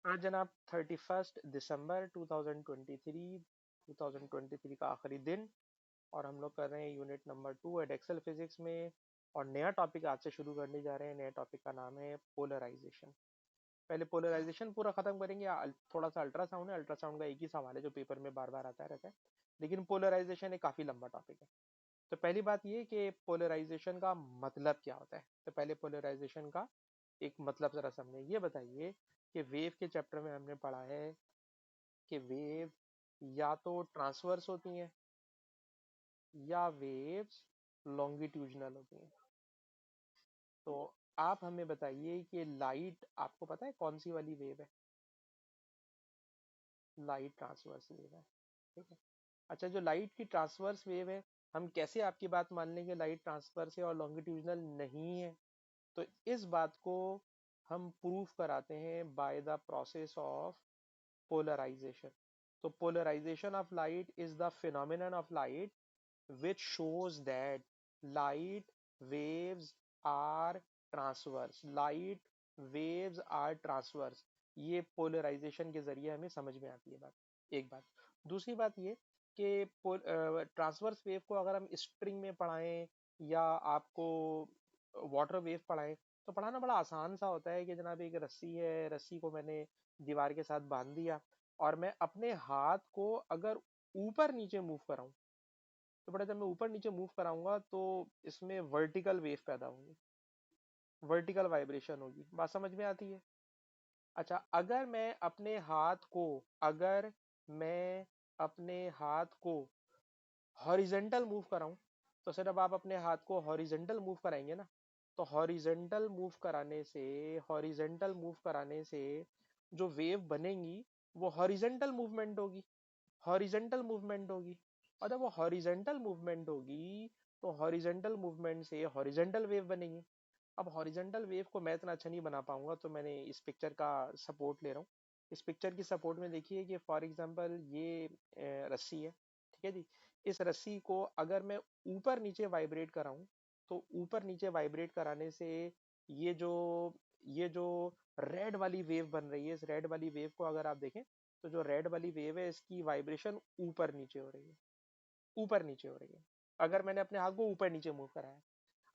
आज जनाब 31 दिसंबर 2023 का आखिरी दिन। और हम लोग कर रहे हैं यूनिट नंबर 2 एडेक्सल फिजिक्स में। और नया टॉपिक आज से शुरू करने जा रहे हैं। नया टॉपिक का नाम है पोलराइजेशन। पहले पोलराइजेशन पूरा खत्म करेंगे। थोड़ा सा अल्ट्रासाउंड है। अल्ट्रासाउंड का एक ही सवाल है जो पेपर में बार बार आता रहता है, लेकिन पोलराइजेशन एक काफी लंबा टॉपिक है। तो पहली बात ये कि पोलराइजेशन का मतलब क्या होता है। तो पहले पोलराइजेशन का एक मतलब जरा समझे। ये बताइए कि वेव के चैप्टर में हमने पढ़ा है कि वेव या तो ट्रांसवर्स होती हैं या वेव्स लॉन्गिट्यूजनल होती हैं। तो आप हमें बताइए कि लाइट, आपको पता है कौन सी वाली वेव है? लाइट ट्रांसवर्स वेव है। ठीक है। अच्छा, जो लाइट की ट्रांसवर्स वेव है, हम कैसे आपकी बात मान लेंगे लाइट ट्रांसवर्स है और लॉन्गिट्यूजनल नहीं है? तो इस बात को हम प्रूफ कराते हैं by the process of polarization. So polarization of light is the phenomenon of light which shows that light waves are transverse. Light waves are transverse. ये पोलराइजेशन के जरिए हमें समझ में आती है बात। एक बात। दूसरी बात ये कि ट्रांसवर्स वेव को अगर हम स्ट्रिंग में पढ़ाएं या आपको वाटर वेव पढ़ाएं तो पढ़ाना बड़ा आसान सा होता है कि जनाब एक रस्सी है, रस्सी को मैंने दीवार के साथ बांध दिया और मैं अपने हाथ को अगर ऊपर नीचे मूव कराऊं तो बड़ा, जब मैं ऊपर नीचे मूव कराऊंगा तो इसमें वर्टिकल वेव पैदा होगी, वर्टिकल वाइब्रेशन होगी। बात समझ में आती है? अच्छा, अगर मैं अपने हाथ को हॉरिजेंटल मूव कराऊं तो सर अब आप अपने हाथ को हॉरिजेंटल मूव कराएंगे ना, तो हॉरिजेंटल मूव कराने से जो वेव बनेगी वो हॉरिजेंटल मूवमेंट होगी, हॉरिजेंटल मूवमेंट होगी। और जब वो हॉरिजेंटल मूवमेंट होगी तो हॉरिजेंटल मूवमेंट से हॉरिजेंटल वेव बनेगी। अब हॉरिजेंटल वेव को मैं इतना अच्छा नहीं बना पाऊंगा तो मैंने इस पिक्चर का सपोर्ट ले रहा हूँ। इस पिक्चर की सपोर्ट में देखिए कि फॉर एग्जांपल ये रस्सी है, ठीक है जी। इस रस्सी को अगर मैं ऊपर नीचे वाइब्रेट कराऊं तो ऊपर नीचे वाइब्रेट कराने से ये जो ये जो रेड वाली वेव बन रही है, इस रेड वाली वेव को अगर आप देखें तो जो रेड वाली वेव है इसकी वाइब्रेशन ऊपर नीचे हो रही है, ऊपर नीचे हो रही है। अगर मैंने अपने हाथ को ऊपर नीचे मूव कराया।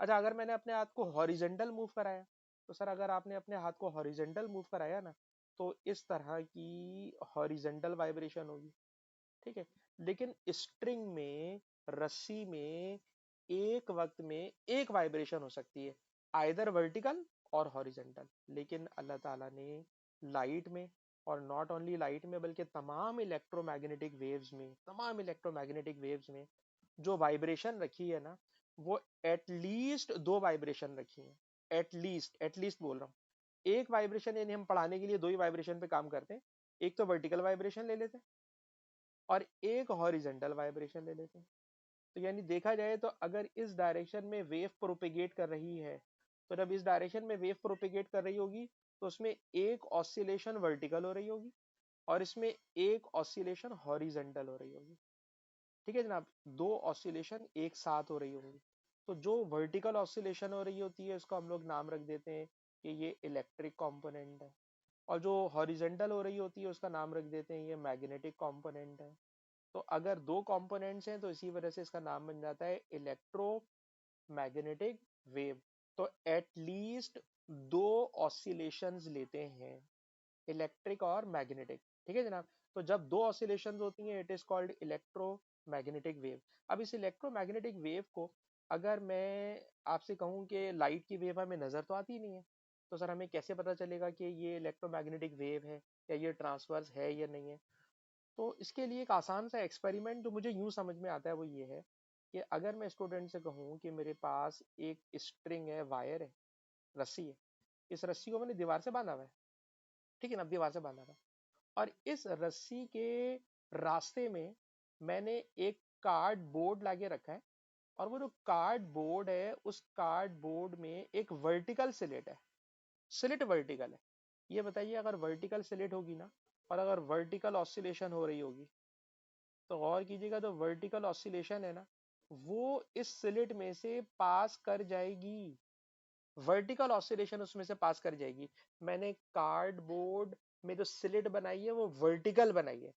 अच्छा, अगर मैंने अपने हाथ को हॉरिजेंटल मूव कराया तो सर अगर आपने अपने हाथ को हॉरिजेंटल मूव कराया ना तो इस तरह की हॉरिजेंटल वाइब्रेशन होगी। ठीक है। लेकिन स्ट्रिंग में, रस्सी में एक वक्त में एक वाइब्रेशन हो सकती है, आइदर वर्टिकल और हॉरिजेंटल। लेकिन अल्लाह ताला ने लाइट में, और नॉट ओनली लाइट में बल्कि तमाम इलेक्ट्रोमैग्नेटिक वेव्स में जो वाइब्रेशन रखी है ना, वो एटलीस्ट दो वाइब्रेशन रखी है। एटलीस्ट बोल रहा हूँ। एक वाइब्रेशन यानी हम पढ़ाने के लिए दो ही वाइब्रेशन पे काम करते हैं। एक तो वर्टिकल वाइब्रेशन ले लेते हैं और एक हॉरिजेंटल वाइब्रेशन ले लेते हैं। तो यानी देखा जाए तो अगर इस डायरेक्शन में वेव प्रोपेगेट कर रही है तो जब इस डायरेक्शन में वेव प्रोपेगेट कर रही होगी तो उसमें एक ऑसिलेशन वर्टिकल हो रही होगी और इसमें एक ऑसिलेशन हॉरिजेंटल हो रही होगी। ठीक है जनाब, दो ऑसिलेशन एक साथ हो रही होंगी। तो जो वर्टिकल ऑसिलेशन हो रही होती है उसको हम लोग नाम रख देते हैं कि ये इलेक्ट्रिक कंपोनेंट है, और जो हॉरिजेंटल हो रही होती है उसका नाम रख देते हैं ये मैग्नेटिक कंपोनेंट है। तो अगर दो कंपोनेंट्स हैं तो इसी वजह से इसका नाम बन जाता है इलेक्ट्रोमैग्नेटिक वेव। तो एटलीस्ट दो ऑसिलेशंस लेते हैं, इलेक्ट्रिक और मैग्नेटिक। ठीक है जनाब। तो जब दो ऑसिलेशंस होती हैं it is called electromagnetic wave. अब इस इलेक्ट्रोमैग्नेटिक वेव को अगर मैं आपसे कहूं कि लाइट की वेव हमें नजर तो आती नहीं है, तो सर हमें कैसे पता चलेगा कि ये इलेक्ट्रोमैग्नेटिक वेव है या ये ट्रांसवर्स है या नहीं है? तो इसके लिए एक आसान सा एक्सपेरिमेंट जो मुझे यूं समझ में आता है वो ये है कि अगर मैं स्टूडेंट से कहूँ कि मेरे पास एक स्ट्रिंग है, वायर है, रस्सी है। इस रस्सी को मैंने दीवार से बांधा हुआ है, ठीक है ना, दीवार से बांधा हुआ है। और इस रस्सी के रास्ते में मैंने एक कार्ड बोर्ड लाके रखा है, और वो जो कार्ड बोर्ड है उस कार्ड बोर्ड में एक वर्टिकल स्लिट है, स्लिट वर्टिकल है। ये बताइए अगर वर्टिकल स्लिट होगी ना और अगर वर्टिकल ऑसिलेशन हो रही होगी तो गौर कीजिएगा, जो वर्टिकल ऑसिलेशन है ना वो इस स्लिट में से पास कर जाएगी, वर्टिकल ऑसिलेशन उसमें से पास कर जाएगी। मैंने कार्डबोर्ड में जो स्लिट बनाई है वो वर्टिकल बनाई है,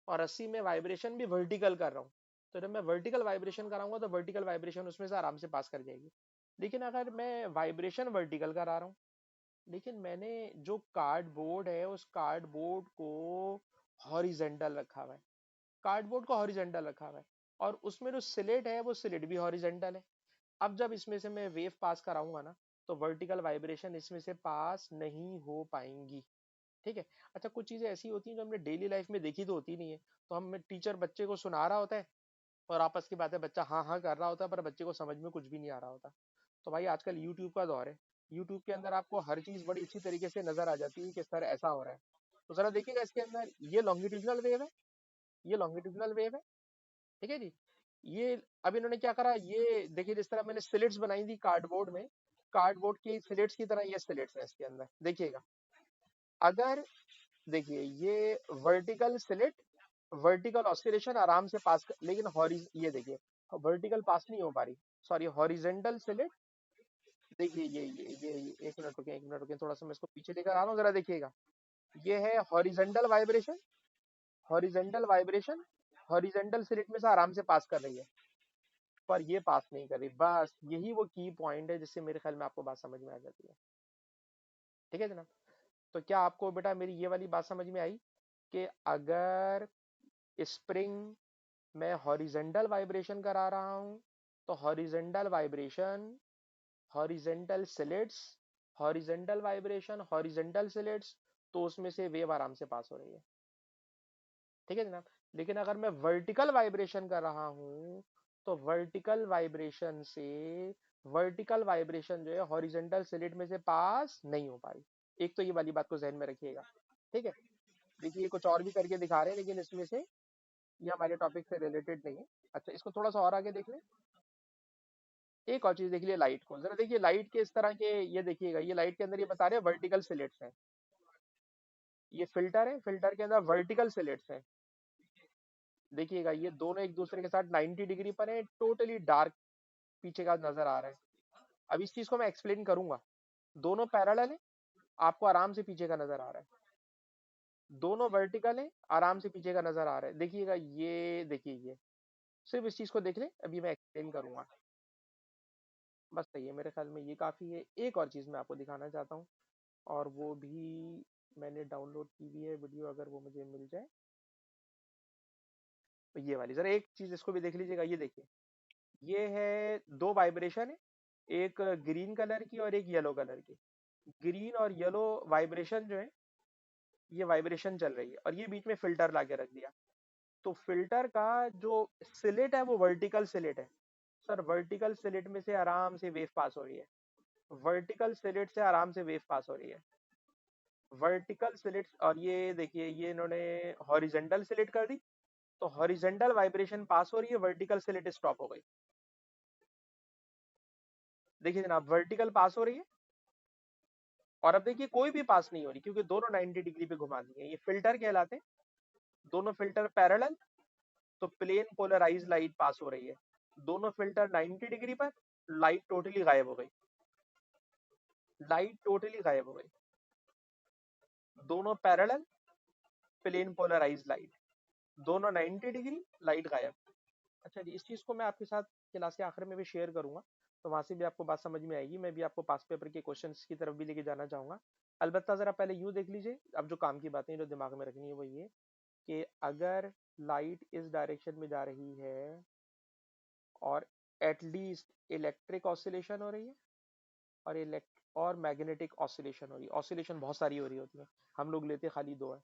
और रस्सी में वाइब्रेशन भी वर्टिकल कर रहा हूँ। तो जब मैं वर्टिकल वाइब्रेशन कराऊंगा तो वर्टिकल वाइब्रेशन उसमें से आराम से पास कर जाएगी। लेकिन अगर मैं वाइब्रेशन वर्टिकल करा रहा हूँ, लेकिन मैंने जो कार्डबोर्ड है उस कार्डबोर्ड को हॉरिजेंटल रखा हुआ है, कार्डबोर्ड को हॉरिजेंटल रखा हुआ है, और उसमें जो स्लिट है वो स्लिट भी हॉरिजेंटल है। अब जब इसमें से मैं वेव पास कराऊंगा ना, तो वर्टिकल वाइब्रेशन इसमें से पास नहीं हो पाएंगी। ठीक है। अच्छा, कुछ चीजें ऐसी होती हैं जो हमने डेली लाइफ में देखी तो होती नहीं है, तो हम टीचर बच्चे को सुना रहा होता है और आपस की बात है, बच्चा हाँ हाँ कर रहा होता है, पर बच्चे को समझ में कुछ भी नहीं आ रहा होता। तो भाई आजकल यूट्यूब का दौर है, यूट्यूब के अंदर आपको हर चीज बड़ी अच्छी तरीके से नजर आ जाती है कि सर ऐसा हो रहा है। तो जरा देखिएगा इसके अंदर, ये लॉन्गिट्यूडनल वेव है, ये लॉन्गिट्यूडनल वेव है। ठीक है जी। ये अब इन्होंने क्या करा, ये देखिए जिस तरह मैंने स्लिट्स बनाई थी कार्डबोर्ड में, कार्डबोर्ड की स्लिट्स की तरह ये स्लिट्स है इसके अंदर, देखिएगा। अगर देखिए ये वर्टिकल स्लिट, वर्टिकल ऑस्किलेशन आराम से पास कर, लेकिन हॉरिज ये देखिए वर्टिकल पास नहीं हो पा रही, सॉरी हॉरिजेंटल स्लिट। देखिए एक मिनट रुके, एक मिनट रुके, थोड़ा सा मैं इसको पीछे लेकर आ रहा हूँ, जरा देखिएगा। ये है horizontal vibration, horizontal vibration, horizontal slit में से आराम से पास कर रही है, पर ये पास नहीं कर रही। बस यही वो की पॉइंट है जिससे मेरे ख्याल में आपको बात समझ में आ जाती है। ठीक है जनाब। तो क्या आपको बेटा मेरी ये वाली बात समझ में आई कि अगर स्प्रिंग में हॉरिजेंटल वाइब्रेशन करा रहा हूं, तो horizontal vibration, horizontal slits, horizontal vibration, horizontal slits, तो उसमें से वेव आराम से पास हो रही है। ठीक है जनाब। लेकिन अगर मैं वर्टिकल वाइब्रेशन कर रहा हूं, तो वर्टिकल वाइब्रेशन से, वर्टिकल वाइब्रेशन जो है हॉरिजेंटल स्लिट में से पास नहीं हो पाई। एक तो ये वाली बात को जहन में रखिएगा। ठीक है। देखिए ये कुछ और भी करके दिखा रहे हैं, लेकिन इसमें से ये हमारे टॉपिक से रिलेटेड नहीं है। अच्छा, इसको थोड़ा सा और आगे देख लें। एक और चीज देख लिया, लाइट को जरा देखिए, लाइट के इस तरह के, ये देखिएगा, ये लाइट के अंदर ये बता रहे हैं वर्टिकल स्लिट्स हैं। ये फिल्टर है, फिल्टर के अंदर वर्टिकल स्लिट्स हैं। देखिएगा ये दोनों एक दूसरे के साथ 90 डिग्री पर है, टोटली डार्क पीछे का नजर आ रहा है। अब इस चीज को मैं एक्सप्लेन करूंगा। दोनों पैरेलल है, आपको आराम से पीछे का नजर आ रहा है। दोनों वर्टिकल है, आराम से पीछे का नजर आ रहा है। देखिएगा ये, देखिए ये, सिर्फ इस चीज को देख ले, अभी मैं एक्सप्लेन करूंगा। बस सही है, मेरे ख्याल में ये काफी है। एक और चीज मैं आपको दिखाना चाहता हूँ, और वो भी मैंने डाउनलोड की हुई है वीडियो, अगर वो मुझे मिल जाए। तो ये वाली जरा एक चीज इसको भी देख लीजिएगा। ये देखिए, ये है दो वाइब्रेशन है, एक ग्रीन कलर की और एक येलो कलर की। ग्रीन और येलो वाइब्रेशन जो है, ये वाइब्रेशन चल रही है, और ये बीच में फिल्टर लाके रख दिया। तो फिल्टर का जो स्लिट है वो वर्टिकल स्लिट है। सर वर्टिकल स्लिट में से आराम से वेव पास हो रही है, वर्टिकल स्लिट से आराम से वेव पास हो रही है, वर्टिकल स्लिट। और ये देखिए ये इन्होंने हॉरिजेंटल स्लिट कर दी, तो हॉरिजेंटल वाइब्रेशन पास हो रही है, वर्टिकल स्लिट स्टॉप हो गई। देखिए जनाब, वर्टिकल पास हो रही है, और अब देखिए कोई भी पास नहीं हो रही, क्योंकि दोनों 90 डिग्री पे घुमा दिए। ये फिल्टर कहलाते हैं, दोनों फिल्टर पैरेलल, तो प्लेन पोलराइज लाइट पास हो रही है। दोनों फिल्टर 90 डिग्री पर, लाइट टोटली गायब हो गई, लाइट टोटली गायब हो गई। दोनों पैरेलल, प्लेन पोलराइज लाइट, दोनों 90 डिग्री, लाइट गायब। अच्छा जी, इस चीज को मैं आपके साथ क्लास के आखिर में भी शेयर करूंगा, तो वहां से भी आपको बात समझ में आएगी। मैं भी आपको पास पेपर के क्वेश्चंस की तरफ भी लेके जाना चाहूंगा। अलबत्ता जरा पहले यूं देख लीजिए, अब जो काम की बातें जो दिमाग में रखनी है वो ये, कि अगर लाइट इस डायरेक्शन में जा रही है, और एटलीस्ट इलेक्ट्रिक ऑसिलेशन हो रही है, और और मैग्नेटिक ऑसिलेशन हो रही है, ऑसिलेशन बहुत सारी हो रही होती है, हम लोग लेते खाली दो है,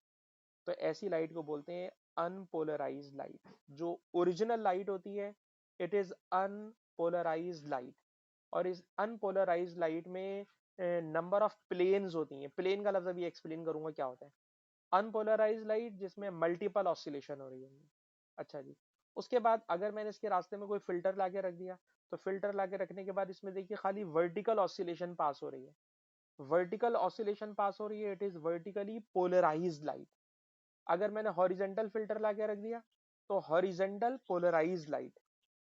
तो ऐसी लाइट को बोलते हैं अनपोलराइज्ड लाइट। जो ओरिजिनल लाइट होती है, इट इज अनपोलराइज्ड लाइट। और इस अनपोलराइज्ड लाइट में नंबर ऑफ प्लेन्स होती हैं। प्लेन का लफ्ज अभी एक्सप्लेन करूंगा क्या होता है। अनपोलराइज्ड लाइट जिसमें मल्टीपल ऑसिलेशन हो रही है। अच्छा जी। उसके बाद अगर मैंने इसके रास्ते में कोई फिल्टर लाके रख दिया, तो फिल्टर लाके रखने के बाद इसमें देखिए खाली वर्टिकल ऑसिलेशन पास हो रही है, वर्टिकल ऑसिलेशन पास हो रही है, it is vertically polarized light. अगर मैंने हॉरिजेंटल फिल्टर लाके रख दिया, तो हॉरिजेंटल पोलराइज्ड लाइट।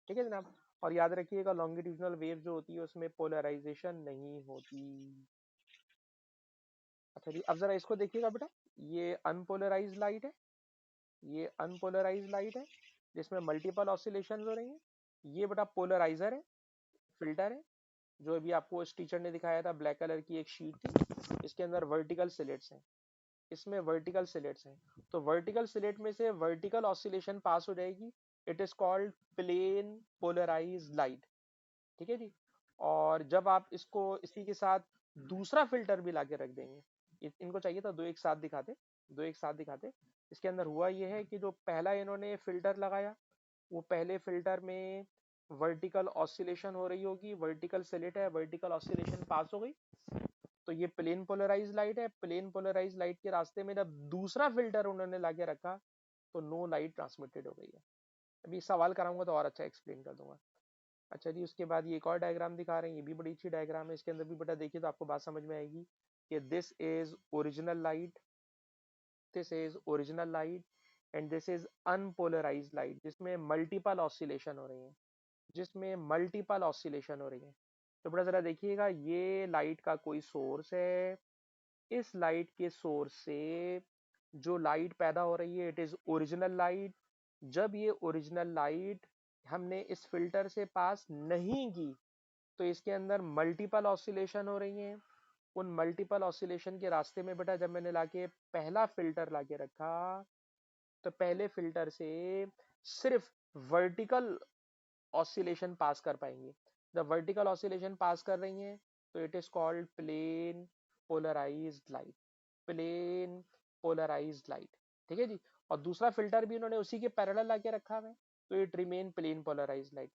ठीक है जनाब। और याद रखिएगा लॉन्गिट्यूडिनल वेव जो होती है उसमें पोलराइजेशन नहीं होती। अच्छा जी, अब जरा इसको देखिएगा बेटा, ये अनपोलराइज लाइट है, ये अनपोलराइज लाइट है जिसमें मल्टीपल ऑसिलेशन हो रही हैं। ये बेटा पोलराइजर है, फिल्टर है, जो अभी आपको इस टीचर ने दिखाया था, ब्लैक कलर की एक शीट थी, इसके अंदर वर्टिकल स्लिट्स हैं, इसमें वर्टिकल स्लिट्स हैं। तो वर्टिकल स्लिट में से वर्टिकल ऑसिलेशन पास हो जाएगी, it is called plane polarise light. ठीक है जी। और जब आप इसको इसी के साथ दूसरा फिल्टर भी लाके रख देंगे, इनको चाहिए था दो एक साथ दिखाते, दो एक साथ दिखाते। इसके अंदर हुआ ये है कि जो पहला इन्होंने फिल्टर लगाया, वो पहले फिल्टर में वर्टिकल ऑसिलेशन हो रही होगी, वर्टिकल स्लिट है, वर्टिकल ऑसिलेशन पास हो गई, तो ये प्लेन पोलराइज लाइट है। प्लेन पोलराइज लाइट के रास्ते में जब दूसरा फिल्टर उन्होंने लाके रखा तो नो लाइट ट्रांसमिटेड हो गई है। अभी सवाल कराऊंगा तो और अच्छा एक्सप्लेन कर दूंगा। अच्छा जी, उसके बाद ये एक और डायग्राम दिखा रहे हैं, ये भी बड़ी अच्छी डायग्राम है। इसके अंदर भी बेटा देखिए तो आपको बात समझ में आएगी कि this is original light, this is original light and this is unpolarize light, जिसमें मल्टीपल ऑसिलेशन हो रही है, जिसमें मल्टीपल ऑसिलेशन हो रही है। तो बेटा जरा देखिएगा, ये लाइट का कोई सोर्स है, इस लाइट के सोर्स से जो लाइट पैदा हो रही है इट इज ओरिजिनल लाइट। जब ये ओरिजिनल लाइट हमने इस फिल्टर से पास नहीं की तो इसके अंदर मल्टीपल ऑसिलेशन हो रही हैं। उन मल्टीपल ऑसिलेशन के रास्ते में बेटा जब मैंने लाके पहला फिल्टर लाके रखा तो पहले फिल्टर से सिर्फ वर्टिकल ऑसिलेशन पास कर पाएंगे। जब वर्टिकल ऑसिलेशन पास कर रही हैं तो it is called plane polarized light, plane polarized light. ठीक है जी। और दूसरा फिल्टर भी इन्होंने उसी के पैरेलल लाके रखा है, तो it remain plane polarized light.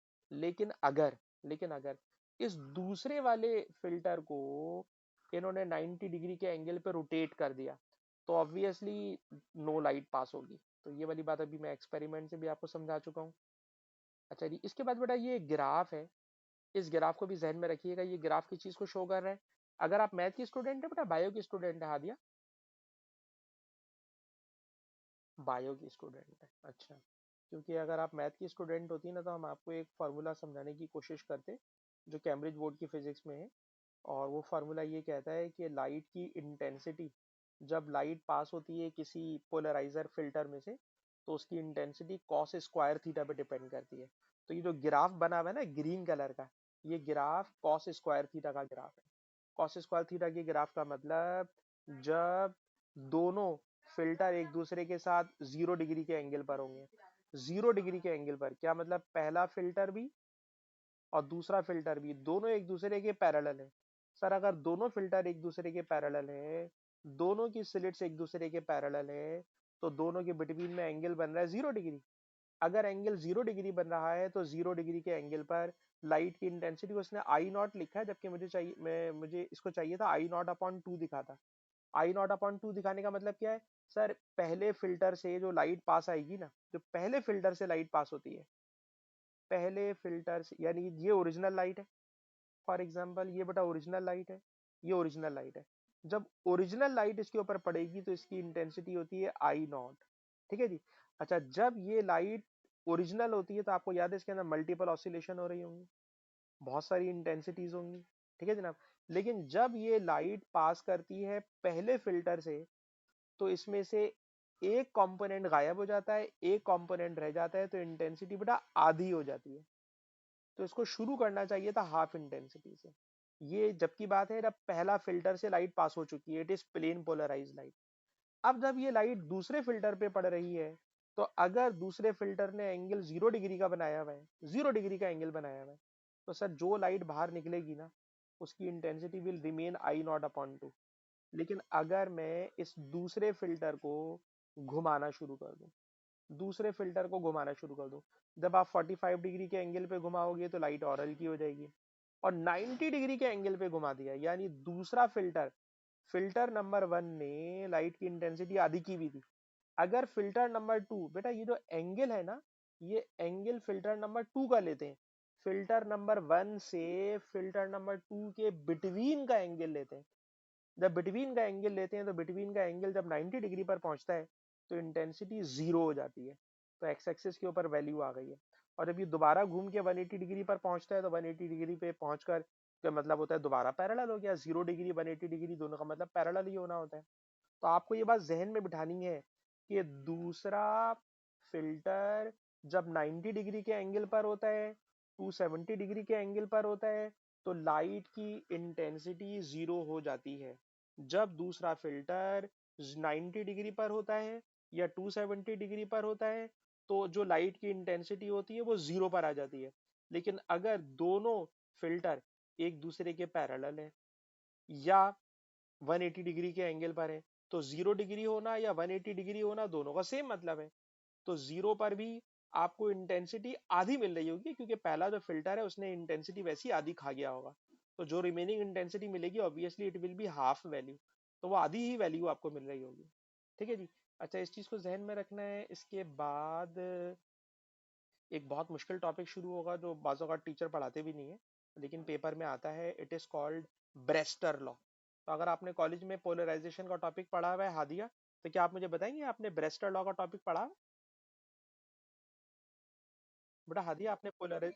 लेकिन अगर इस दूसरे वाले फिल्टर को इन्होंने 90 डिग्री के एंगल पे रोटेट कर दिया तो ऑब्वियसली नो लाइट पास होगी। तो ये वाली बात अभी मैं एक्सपेरिमेंट से भी आपको समझा चुका हूँ। अच्छा जी, इसके बाद बेटा ये ग्राफ है, इस ग्राफ को भी जहन में रखिएगा। ये ग्राफ किस चीज को शो कर रहा है? अगर आप मैथ की स्टूडेंट है बेटा, बायो की स्टूडेंट है? हादिया बायो की स्टूडेंट है, अच्छा। क्योंकि अगर आप मैथ की स्टूडेंट होती ना तो हम आपको एक फार्मूला समझाने की कोशिश करते जो कैम्ब्रिज बोर्ड की फिजिक्स में है। और वो फार्मूला ये कहता है कि लाइट की इंटेंसिटी, जब लाइट पास होती है किसी पोलराइजर फिल्टर में से तो उसकी इंटेंसिटी कॉस स्क्वायर थीटा पे डिपेंड करती है। तो ये जो ग्राफ बना हुआ है ना ग्रीन कलर का, ये ग्राफ कॉस स्क्वायर थीटा का ग्राफ है। कॉस स्क्वायर थीटा के ग्राफ का मतलब जब दोनों फिल्टर एक दूसरे के साथ 0 डिग्री के एंगल पर होंगे, 0 डिग्री के एंगल पर, क्या मतलब पहला फिल्टर भी और दूसरा फिल्टर भी दोनों एक दूसरे के पैरेलल है। सर अगर दोनों फिल्टर एक दूसरे के पैरेलल है, दोनों की स्लिट्स एक दूसरे के पैरेलल है, तो दोनों के बिटवीन में एंगल बन रहा है 0 डिग्री। अगर एंगल 0 डिग्री बन रहा है तो 0 डिग्री के एंगल पर लाइट की इंटेंसिटी उसने आई नॉट लिखा है, जबकि मुझे इसको चाहिए था आई नॉट अपॉन टू दिखा था। आई नॉट अपॉन टू दिखाने का मतलब क्या है? सर पहले फिल्टर से जो लाइट पास आएगी ना, जो पहले फिल्टर से लाइट पास होती है, पहले फिल्टर से, यानी ये ओरिजिनल लाइट है, फॉर एग्जाम्पल ये बेटा ओरिजिनल लाइट है, ये ओरिजिनल लाइट है। जब ओरिजिनल लाइट इसके ऊपर पड़ेगी तो इसकी इंटेंसिटी होती है आई नॉट। ठीक है जी। अच्छा, जब ये लाइट ओरिजिनल होती है तो आपको याद है इसके अंदर मल्टीपल ऑसिलेशन हो रही होंगी, बहुत सारी इंटेंसिटीज होंगी। ठीक है जनाब। लेकिन जब ये लाइट पास करती है पहले फिल्टर से तो इसमें से एक कंपोनेंट गायब हो जाता है, एक कंपोनेंट रह जाता है, तो इंटेंसिटी बेटा आधी हो जाती है। तो इसको शुरू करना चाहिए था हाफ इंटेंसिटी से। ये जबकि बात है जब पहला फिल्टर से लाइट पास हो चुकी है, it is plane polarise light. अब जब ये लाइट दूसरे फिल्टर पे पड़ रही है तो अगर दूसरे फिल्टर ने एंगल 0 डिग्री का बनाया हुआ है, 0 डिग्री का एंगल बनाया हुआ है, तो सर जो लाइट बाहर निकलेगी ना उसकी intensity will remain I not upon two. लेकिन अगर मैं इस दूसरे फिल्टर को घुमाना शुरू कर दूं, दूसरे फिल्टर को घुमाना शुरू कर दूं, जब आप 45 डिग्री के एंगल पे घुमाओगे तो लाइट और हल्की हो जाएगी। और 90 डिग्री के एंगल पे घुमा दिया, यानी दूसरा फिल्टर, फिल्टर नंबर वन ने लाइट की इंटेंसिटी आधी की भी थी। अगर फिल्टर नंबर टू, बेटा ये जो एंगल है ना, ये एंगल फिल्टर नंबर टू का लेते हैं, फिल्टर नंबर वन से फिल्टर नंबर टू के बिटवीन का एंगल लेते हैं। जब बिटवीन का एंगल लेते हैं तो बिटवीन का एंगल जब 90 डिग्री पर पहुंचता है तो इंटेंसिटी जीरो हो जाती है। तो एक्स एक्सिस के ऊपर वैल्यू आ गई है। और जब ये दोबारा घूम के 180 डिग्री पर पहुंचता है तो 180 डिग्री पे पहुंचकर का मतलब होता है दोबारा पैरेलल हो गया। 0 डिग्री 180 डिग्री दोनों का मतलब पैरेलल ही होना होता है। तो आपको ये बात जहन में बिठानी है कि दूसरा फिल्टर जब 90 डिग्री के एंगल पर होता है, 270 डिग्री के एंगल पर होता है, तो लाइट की इंटेंसिटी जीरो हो जाती है। जब दूसरा फिल्टर 90 डिग्री पर होता है या 270 डिग्री पर होता है, तो जो लाइट की इंटेंसिटी होती है वो जीरो पर आ जाती है। लेकिन अगर दोनों फिल्टर एक दूसरे के पैरेलल है या 180 डिग्री के एंगल पर है, तो 0 डिग्री होना या 180 डिग्री होना दोनों का सेम मतलब है। तो 0 पर भी आपको इंटेंसिटी आधी मिल रही होगी, क्योंकि पहला जो फिल्टर है उसने इंटेंसिटी वैसी आधी खा गया होगा। तो जो रिमेनिंग इंटेंसिटी मिलेगी obviously it will be half value, तो वो आधी ही वैल्यू आपको मिल रही होगी। ठीक है जी। अच्छा, इस चीज को जहन में रखना है। इसके बाद एक बहुत मुश्किल टॉपिक शुरू होगा जो बाज़ों का टीचर पढ़ाते भी नहीं है, लेकिन पेपर में आता है। It is called Brewster law. तो अगर आपने कॉलेज में पोलराइजेशन का टॉपिक पढ़ा हुआ है हादिया, तो क्या आप मुझे बताएंगे आपने ब्रेस्टर लॉ का टॉपिक पढ़ा है? बेटा हादिया, आपने पोलराइज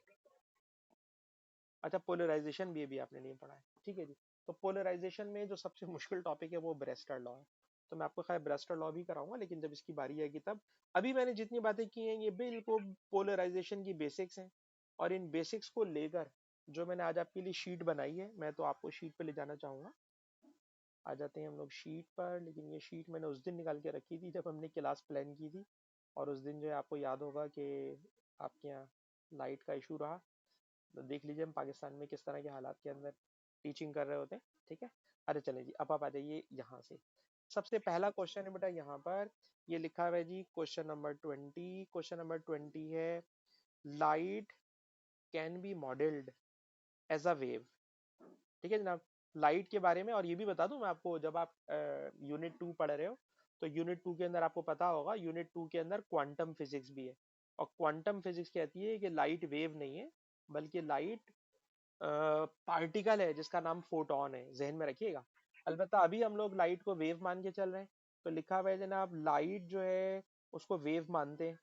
अच्छा, पोलराइजेशन भी आपने नहीं पढ़ा है, ठीक है जी। तो पोलराइजेशन में जो सबसे मुश्किल टॉपिक है वो ब्रेस्टर लॉ है। तो मैं आपको खैर ब्रेस्टर लॉ भी कराऊंगा, लेकिन जब इसकी बारी आएगी तब। अभी मैंने जितनी बातें की हैं ये बिल्कुल पोलराइजेशन की बेसिक्स हैं। और इन बेसिक्स को लेकर जो मैंने आज आपके लिए शीट बनाई है, मैं तो आपको शीट पे ले जाना चाहूंगा। आ जाते हैं हम लोग शीट पर। लेकिन ये शीट मैंने उस दिन निकाल के रखी थी जब हमने क्लास प्लान की थी। और उस दिन जो है आपको याद होगा कि आपके यहाँ लाइट का इशू रहा। तो देख लीजिए हम पाकिस्तान में किस तरह के हालात के अंदर टीचिंग कर रहे होते हैं, ठीक है। अरे चले जी, अब आप आ जाइए यहाँ से। सबसे पहला क्वेश्चन है बेटा यहाँ पर, ये लिखा हुआ है जी क्वेश्चन नंबर 20। क्वेश्चन नंबर 20 है, light can be modelled as a wave. ठीक है जनाब। लाइट के बारे में और ये भी बता दूं मैं आपको, जब आप यूनिट 2 पढ़ रहे हो तो यूनिट 2 के अंदर आपको पता होगा, यूनिट 2 के अंदर क्वांटम फिजिक्स भी है। और क्वांटम फिजिक्स कहती है कि लाइट वेव नहीं है, बल्कि लाइट पार्टिकल है जिसका नाम फोटोन है। जहन में रखिएगा। अलबत्ता अभी हम लोग लाइट को वेव मान के चल रहे हैं। तो लिखा हुआ है जनाब, लाइट जो है उसको वेव मानते हैं।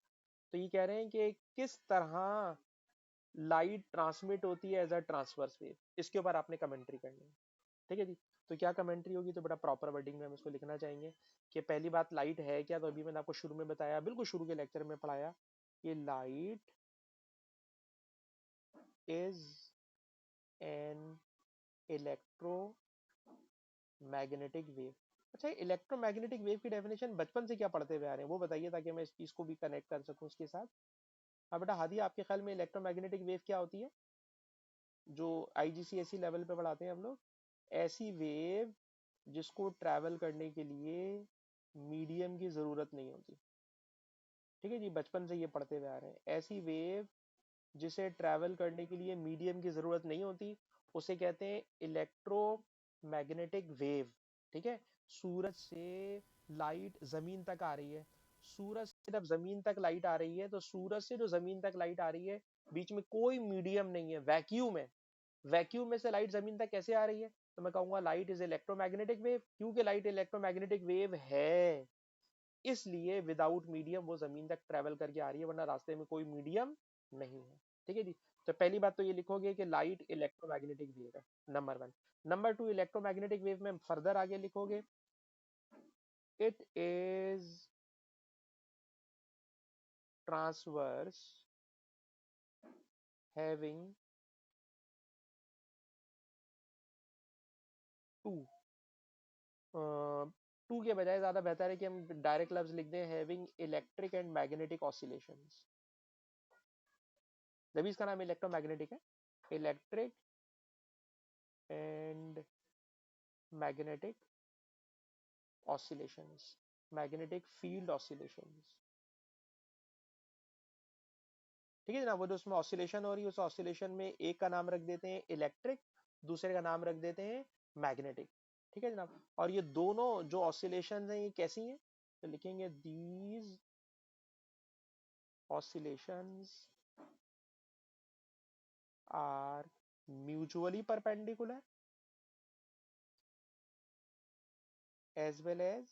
तो ये कह रहे हैं कि किस तरह लाइट ट्रांसमिट होती है एज अ ट्रांसवर्स वेव, इसके ऊपर आपने कमेंट्री करनी है। ठीक है जी। तो क्या कमेंट्री होगी, तो बड़ा प्रॉपर वर्डिंग में हम इसको लिखना चाहेंगे कि पहली बात लाइट है क्या। तो अभी मैंने आपको शुरू में बताया, बिल्कुल शुरू के लेक्चर में पढ़ाया कि light is an electromagnetic wave. अच्छा, इलेक्ट्रोमैग्नेटिक वेव की डेफिनेशन बचपन से क्या पढ़ते हुए आ रहे हैं वो बताइए, ताकि मैं इस चीज को भी कनेक्ट कर सकूं उसके साथ। हाँ बेटा हादी, आपके ख्याल में इलेक्ट्रोमैग्नेटिक वेव क्या होती है जो आईजीसीएसई लेवल पे पढ़ाते हैं हम लोग? ऐसी वेव जिसको ट्रैवल करने के लिए मीडियम की जरूरत नहीं होती। ठीक है जी, बचपन से ये पढ़ते हुए आ रहे हैं। ऐसी वेव जिसे ट्रैवल करने के लिए मीडियम की जरूरत नहीं होती, उसे कहते हैं इलेक्ट्रोमैग्नेटिक वेव। ठीक है। सूरज से लाइट जमीन तक आ रही है। सूरज से जब जमीन तक लाइट आ रही है, तो सूरज से जो जमीन तक लाइट आ रही है, बीच में कोई मीडियम नहीं है, वैक्यूम है। वैक्यूम में से लाइट जमीन तक कैसे आ रही है? तो मैं कहूंगा लाइट इज इलेक्ट्रोमैग्नेटिक वेव, क्योंकि लाइट इलेक्ट्रोमैग्नेटिक वेव है, इसलिए विदाउट मीडियम वो जमीन तक ट्रेवल करके आ रही है, वरना रास्ते में कोई मीडियम नहीं है। ठीक है जी। तो पहली बात तो ये लिखोगे कि लाइट इलेक्ट्रोमैग्नेटिक वेव है, number one. Number two, electromagnetic wave में फर्दर आगे लिखोगे, it is transverse having two. Two के बजाय ज्यादा बेहतर है कि हम डायरेक्ट लफ्ज लिख दें, having electric and magnetic oscillations. जब इसका नाम इलेक्ट्रोमैग्नेटिक है, electric and magnetic oscillations, magnetic field oscillations. ठीक है जनाब। वो जो उसमें ऑसिलेशन हो रही है, उस ऑसिलेशन में एक का नाम रख देते हैं इलेक्ट्रिक, दूसरे का नाम रख देते हैं मैग्नेटिक। ठीक है जनाब। और ये दोनों जो ऑसिलेशन हैं ये कैसी हैं? तो लिखेंगे these oscillations are mutually perpendicular as well as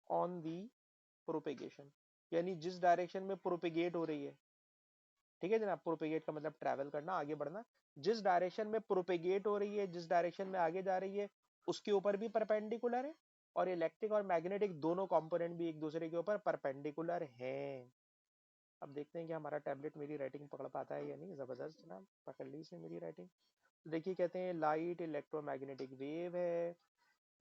on the propagation, यानी जिस डायरेक्शन में प्रोपेगेट हो रही है, ठीक है जनाब, प्रोपेगेट का मतलब ट्रैवल करना, आगे बढ़ना, जिस डायरेक्शन में प्रोपेगेट हो रही है, जिस डायरेक्शन में आगे जा रही है, उसके ऊपर भी परपेंडिकुलर है, और इलेक्ट्रिक और मैग्नेटिक दोनों कंपोनेंट भी एक दूसरे के ऊपर परपेंडिकुलर हैं। अब देखते हैं कि हमारा टैबलेट मेरी राइटिंग पकड़ पाता है या नहीं। जबरदस्त जनाब, पकड़ ली इसने मेरी राइटिंग। देखिए कहते हैं लाइट इलेक्ट्रोमैग्नेटिक वेव है,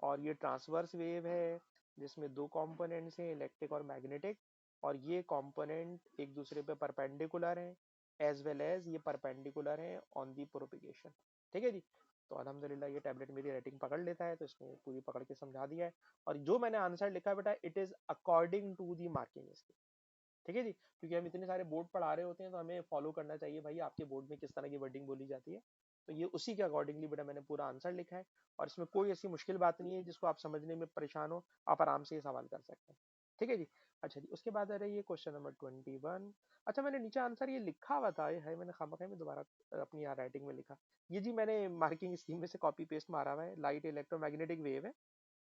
और ये ट्रांसवर्स वेव है, जिसमें दो कंपोनेंट्स हैं, इलेक्ट्रिक और मैग्नेटिक, और ये कंपोनेंट एक दूसरे पे परपेंडिकुलर हैं, एज वेल एज ये परपेंडिकुलर हैं ऑन दी प्रोपिगेशन। ठीक है जी। तो अल्हम्दुलिल्लाह ये टैबलेट मेरी राइटिंग पकड़ लेता है, तो इसने पूरी पकड़ के समझा दिया है। और जो मैंने आंसर लिखा है बेटा, it is according to the marking इसकी। ठीक है जी, क्योंकि हम इतने सारे बोर्ड पढ़ा रहे होते हैं, तो हमें फॉलो करना चाहिए भाई आपके बोर्ड में किस तरह की वर्डिंग बोली जाती है। तो ये उसी के अकॉर्डिंगली बेटा मैंने पूरा आंसर लिखा है, और इसमें कोई ऐसी मुश्किल बात नहीं है जिसको आप समझने में परेशान हो, आप आराम से ये सवाल कर सकते हैं। ठीक है जी। अच्छा जी, उसके बाद आ रही है क्वेश्चन नंबर 21। अच्छा, मैंने नीचे आंसर ये लिखा हुआ था, ये है मैंने खामखा में दोबारा अपनी यहाँ राइटिंग में लिखा। ये जी मैंने मार्किंग स्कीम में से कॉपी पेस्ट मारा हुआ है। लाइट इलेक्ट्रोमैग्नेटिक वेव है,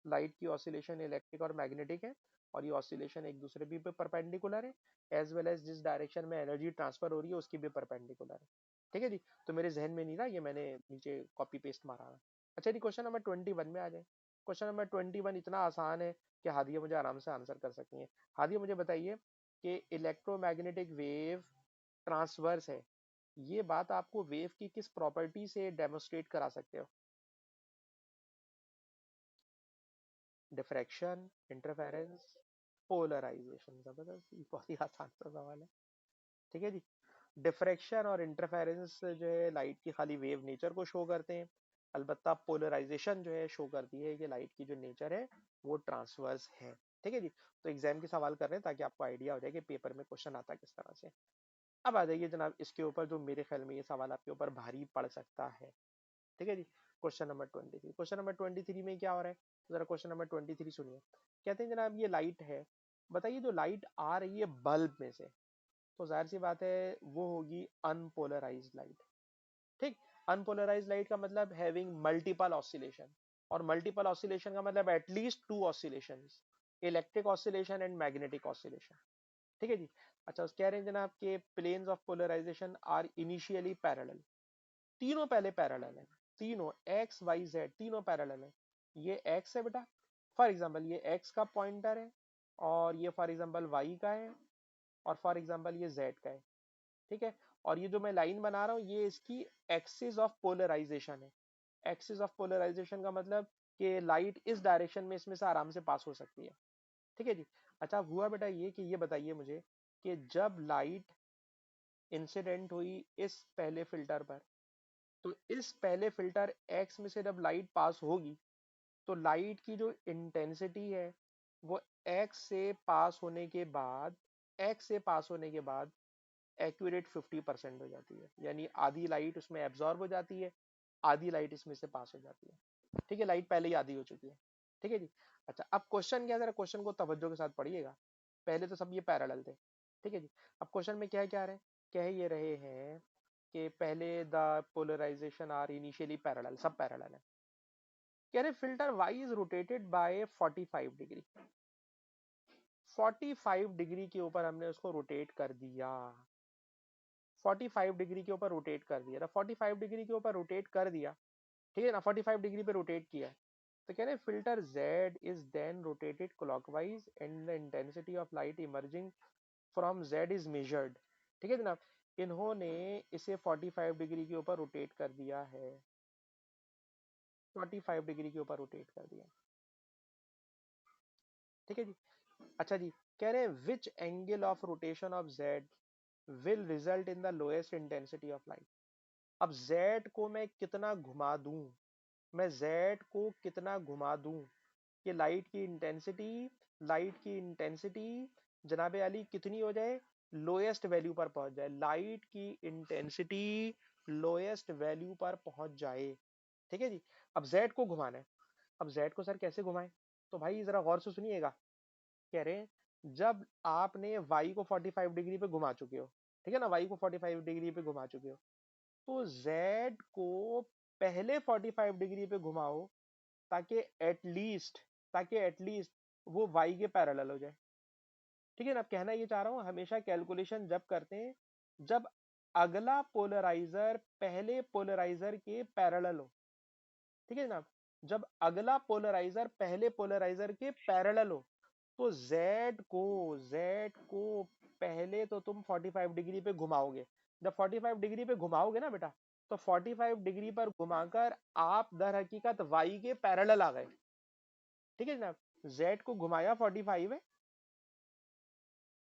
लाइट की ऑसिलेशन इलेक्ट्रिक और मैग्नेटिक है, और ये ऑसिलेशन एक दूसरे भी पे परपेंडिकुलर है, एज वेल एज जिस डायरेक्शन में एनर्जी ट्रांसफर हो रही है उसकी भी परपेंडिकुलर है। ठीक है जी। तो मेरे जहन में नहीं रहा, ये मैंने नीचे कॉपी पेस्ट मारा है। अच्छा जी, क्वेश्चन नंबर 21 में आ जाए। क्वेश्चन नंबर 21 इतना आसान है कि हादिया मुझे आराम से आंसर कर सकती है। हादिया मुझे बताइए कि इलेक्ट्रोमैग्नेटिक वेव ट्रांसवर्स है, ये बात आपको वेव की किस प्रॉपर्टी से डेमोस्ट्रेट करा सकते हो? Diffraction, interference, polarization. जबरदस्त, ये बहुत ही आसान सा सवाल है। ठीक है जी। डिफ्रैक्शन और इंटरफेरेंस जो है लाइट की खाली वेव नेचर को शो करते हैं, अलबत्ता पोलराइजेशन जो है शो करती है कि लाइट की जो नेचर है वो ट्रांसवर्स है। ठीक है जी। तो एग्जाम के सवाल कर रहे हैं ताकि आपको आइडिया हो जाए कि पेपर में क्वेश्चन आता है किस तरह से। अब आ जाइए जनाब इसके ऊपर, जो मेरे ख्याल में ये सवाल आपके ऊपर भारी पड़ सकता है। ठीक है जी। क्वेश्चन नंबर 23, क्वेश्चन नंबर 23 में क्या हो रहा है, तो जरा क्वेश्चन नंबर 23 सुनिए। कहते हैं जनाब ये लाइट है, बताइए जो लाइट आ रही है बल्ब में से, तो जाहिर सी बात है वो होगी अनपोलराइज्ड लाइट। ठीक। अनपोलराइज्ड लाइट का मतलब हैविंग मल्टीपल ऑसिलेशन, और मल्टीपल ऑसिलेशन का मतलब at least to oscillations, electric oscillation and magnetic oscillation. ठीक है जी। अच्छा, उस कह रहे हैं जनाब के planes of polarization are initially parallel, तीनों पहले पैरेलल है, तीनों एक्स वाई जेड तीनों पैरेलल है। ये एक्स है बेटा, फॉर एग्जांपल ये एक्स का पॉइंटर है, और ये फॉर एग्जांपल वाई का है, और फॉर एग्जांपल ये जेड का है। ठीक है। और ये जो मैं लाइन बना रहा हूँ ये इसकी एक्सिस ऑफ पोलराइजेशन है। एक्सिस ऑफ पोलराइजेशन का मतलब कि लाइट इस डायरेक्शन में इसमें से आराम से पास हो सकती है। ठीक है जी। अच्छा, हुआ बेटा ये कि ये बताइए मुझे कि जब लाइट इंसिडेंट हुई इस पहले फिल्टर पर, तो इस पहले फिल्टर एक्स में से जब लाइट पास होगी, तो लाइट की जो इंटेंसिटी है वो एक्स से पास होने के बाद, एक्स से पास होने के बाद एक्यूरेट 50% हो जाती है, यानी आधी लाइट उसमें एब्जॉर्ब हो जाती है, आधी लाइट इसमें से पास हो जाती है। ठीक है, लाइट पहले ही आधी हो चुकी है। ठीक है जी। अच्छा, अब क्वेश्चन क्या है, जरा क्वेश्चन को तवज्जो के साथ पढ़िएगा। पहले तो सब ये पैरेलल थे। ठीक है जी। अब क्वेश्चन में क्या क्या रहे, कह ये रहे हैं कि पहले the polarization are initially parallel, सब पैरेलल है। कह रहे filter Y is rotated by 45 degree, 45 degree के ऊपर हमने उसको रोटेट कर दिया, 45 डिग्री के ऊपर रोटेट कर दिया था, 45 डिग्री के ऊपर रोटेट कर दिया। ठीक है ना, 45 डिग्री पे रोटेट किया। तो कह रहे filter Z is then rotated clockwise and the intensity of light emerging from Z is measured. ठीक है जनाब, इन्होंने इसे 45 डिग्री के ऊपर रोटेट कर दिया है, 45 डिग्री के ऊपर रोटेट कर दिया। ठीक है जी। अच्छा जी, कह रहे हैं which angle of rotation of Z will result in the lowest intensity of light. अब Z को मैं कितना घुमा दूं, मैं Z को कितना घुमा दूं कि लाइट की इंटेंसिटी जनाबे अली कितनी हो जाए, लोएस्ट वैल्यू पर पहुंच जाए, लाइट की इंटेंसिटी लोएस्ट वैल्यू पर पहुंच जाए। ठीक है जी। अब Z को घुमाना है, अब Z को सर कैसे घुमाएं, तो भाई जरा गौर से सुनिएगा। कह रहे हैं जब आपने Y को 45 डिग्री पे घुमा चुके हो, ठीक है ना, Y को 45 डिग्री पे घुमा चुके हो, तो Z को पहले 45 डिग्री पे घुमाओ, ताकि एटलीस्ट ताकि एटलीस्ट वो वाई के पैरेलल हो जाए। ठीक है ना? अब कहना ये चाह रहा हूं, हमेशा कैलकुलेशन जब करते हैं जब अगला पोलराइजर पहले पोलराइजर के पैरेलल हो। ठीक है ना? जब अगला पोलराइजर पहले पोलराइजर के पैरेलल हो तो Z को पहले तो तुम 45 डिग्री पे घुमाओगे। जब 45 डिग्री पे घुमाओगे ना बेटा, तो 45 डिग्री पर घुमाकर आप दर हकीकत Y के पैरेलल आ गए। ठीक है ना? Z को घुमाया 45 है,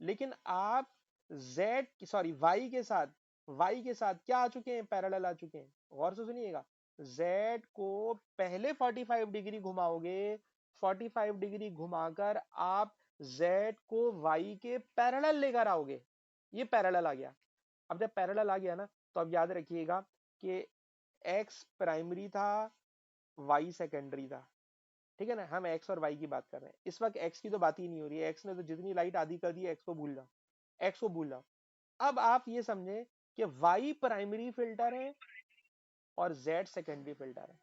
लेकिन आप Y के साथ क्या आ चुके हैं? पैरेलल आ चुके हैं। गौर से सुनिएगा, Z को पहले 45 डिग्री घुमाओगे, 45 डिग्री घुमाकर आप Z को Y के पैरेलल लेकर आओगे। ये पैरेलल आ गया। अब जब पैरेलल आ गया ना, तो अब याद रखिएगा कि X प्राइमरी था, Y सेकेंडरी था। ठीक है ना? हम X और Y की बात कर रहे हैं इस वक्त। X की तो बात ही नहीं हो रही है, X ने तो जितनी लाइट आधी कर दी है, X को भूल जाओ, X को भूल जाओ। अब आप ये समझे कि Y प्राइमरी फिल्टर है और Z सेकेंडरी फिल्टर है।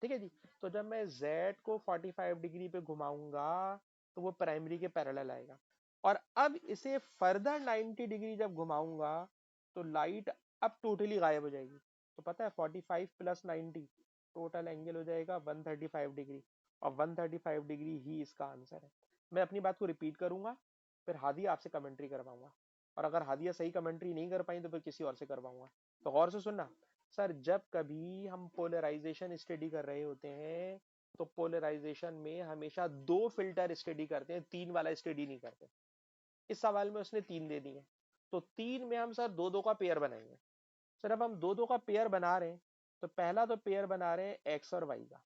ठीक है जी? तो जब मैं Z को 45 डिग्री पे घुमाऊंगा तो वो प्राइमरी के पैरेलल आएगा, और अब इसे फर्दर 90 डिग्री जब घुमाऊंगा तो लाइट अब टोटली गायब हो जाएगी। तो पता है 45 प्लस 90 टोटल एंगल हो जाएगा 135 डिग्री, और 135 डिग्री ही इसका आंसर है। मैं अपनी बात को रिपीट करूंगा, फिर हादिया आपसे कमेंट्री करवाऊंगा, और अगर हादिया सही कमेंट्री नहीं कर पाई तो फिर किसी और से करवाऊंगा। तो गौर से सुनना सर, जब कभी हम पोलराइजेशन स्टडी कर रहे होते हैं तो पोलराइजेशन में हमेशा दो फिल्टर स्टडी करते हैं, तीन वाला स्टडी नहीं करते। इस सवाल में उसने तीन दे दिए, तो तीन में हम सर दो दो का पेयर बनाएंगे। सर अब हम दो दो का पेयर बना रहे हैं, तो पहला तो पेयर बना रहे हैं एक्स और वाई का।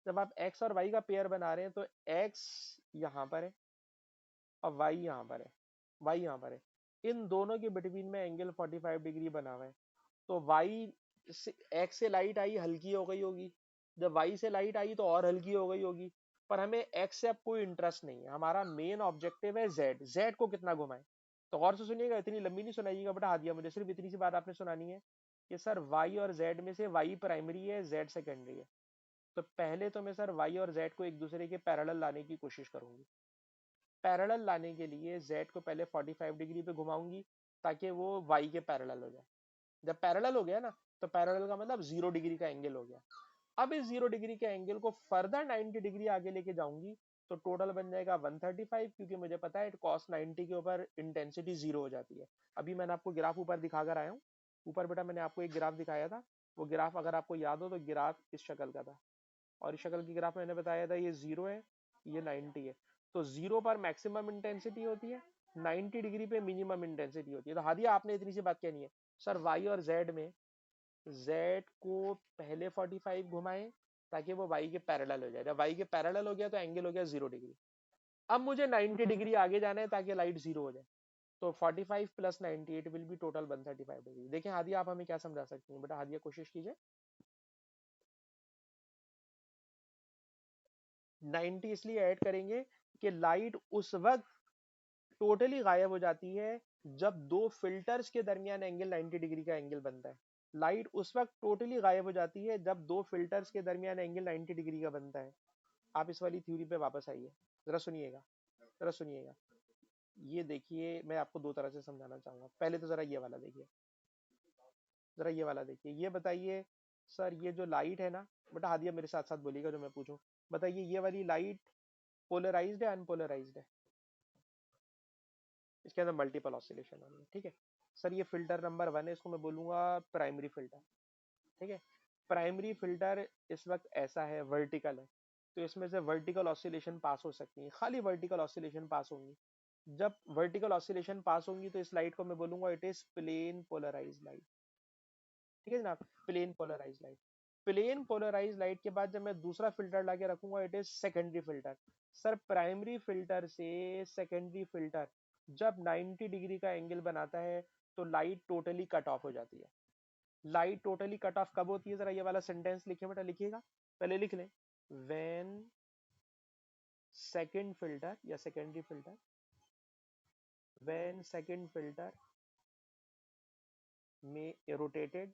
जब आप एक्स और वाई का पेयर बना रहे हैं तो एक्स यहाँ पर है और वाई यहाँ पर है, वाई यहाँ पर है। इन दोनों के बिटवीन में एंगल 45 डिग्री बना हुआ है। तो वाई से, एक्स से लाइट आई हल्की हो गई होगी, जब वाई से लाइट आई तो और हल्की हो गई होगी। पर हमें एक्स से अब कोई इंटरेस्ट नहीं है, हमारा मेन ऑब्जेक्टिव है जेड। जेड को कितना घुमाए? तो गौर से सुनिएगा, इतनी लंबी नहीं सुनाइएगा बेटा हादिया, मुझे सिर्फ इतनी सी बात आपने सुनानी है कि सर वाई और जेड में से वाई प्राइमरी है, जेड सेकेंडरी है। तो पहले तो मैं सर वाई और जेड को एक दूसरे के पैरेलल लाने की कोशिश करूंगी। पैरेलल लाने के लिए जेड को पहले 45 डिग्री पे घुमाऊंगी ताकि वो वाई के पैरेलल हो जाए। जब पैरेलल हो गया ना, तो पैरेलल का मतलब 0 डिग्री का एंगल हो गया। अब इस 0 डिग्री के एंगल को फर्दर 90 डिग्री आगे लेके जाऊंगी तो टोटल बन जाएगा 135, क्योंकि मुझे पता है cos 90 के ऊपर इंटेंसिटी 0 हो जाती है। अभी मैंने आपको ग्राफ ऊपर दिखाकर आया हूँ। ऊपर बेटा मैंने आपको एक ग्राफ दिखाया था, वो ग्राफ अगर आपको याद हो तो ग्राफ इस शक्ल का था, और इस शक्ल की ग्राफ मैंने बताया था ये 0 है, ये 90 है। तो 0 पर मैक्सिमम इंटेंसिटी होती है, 90 डिग्री पे मिनिमम इंटेंसिटी होती है। तो हादिया आपने इतनी सी बात कहनी है, सर वाई और जेड में जेड को पहले 45 घुमाएं ताकि वो वाई के पैरेलल हो जाए। जब वाई के पैरेलल हो गया तो एंगल हो गया 0 डिग्री। अब मुझे 90 डिग्री आगे जाना है ताकि लाइट 0 हो जाए। तो 45 plus 90 it will be total 135 degree. देखिए हादिया आप हमें क्या समझा सकती हैं बेटा? हादिया कोशिश कीजिए। 90 इसलिए ऐड करेंगे कि लाइट उस वक्त टोटली गायब हो जाती है जब दो फिल्टर्स के दरमियान एंगल 90 डिग्री का एंगल बनता है। लाइट उस वक्त टोटली गायब हो जाती है जब दो फिल्टर्स के दरमियान एंगल 90 डिग्री का बनता है। आप इस वाली थ्योरी पे वापस आइए, जरा सुनिएगा, जरा सुनिएगा। ये देखिए मैं आपको दो तरह से समझाना चाहूंगा। पहले तो जरा ये वाला देखिए, जरा ये वाला देखिए। ये बताइए सर, ये जो लाइट है ना बेटा, हादिया मेरे साथ साथ बोलिएगा जो मैं पूछूं। बताइए ये वाली लाइट पोलराइज्ड है अनपोलराइज्ड है? इसके अंदर मल्टीपल ऑसिलेशन होनी है। ठीक है सर, ये फिल्टर नंबर 1 है, इसको मैं बोलूंगा प्राइमरी फिल्टर। ठीक है, प्राइमरी फिल्टर इस वक्त ऐसा है, वर्टिकल है, तो इसमें से वर्टिकल ऑसिलेशन पास हो सकती है, खाली वर्टिकल ऑसिलेशन पास होंगी। जब वर्टिकल ऑसिलेशन पास होंगी तो इस लाइट को मैं बोलूंगा it is plane polarise light. ठीक है जनाब, plane polarise light. Plane polarise light के बाद जब मैं दूसरा फिल्टर लाके रखूंगा it is secondary filter. Sir primary filter से सेकेंडरी फिल्टर जब 90 डिग्री का एंगल बनाता है तो लाइट टोटली कट ऑफ हो जाती है। लाइट टोटली कट ऑफ कब होती है? जरा ये वाला सेंटेंस लिखिए बेटा, लिखिएगा, पहले लिख लें। व्हेन सेकेंड फिल्टर या secondary filter, when second filter में rotated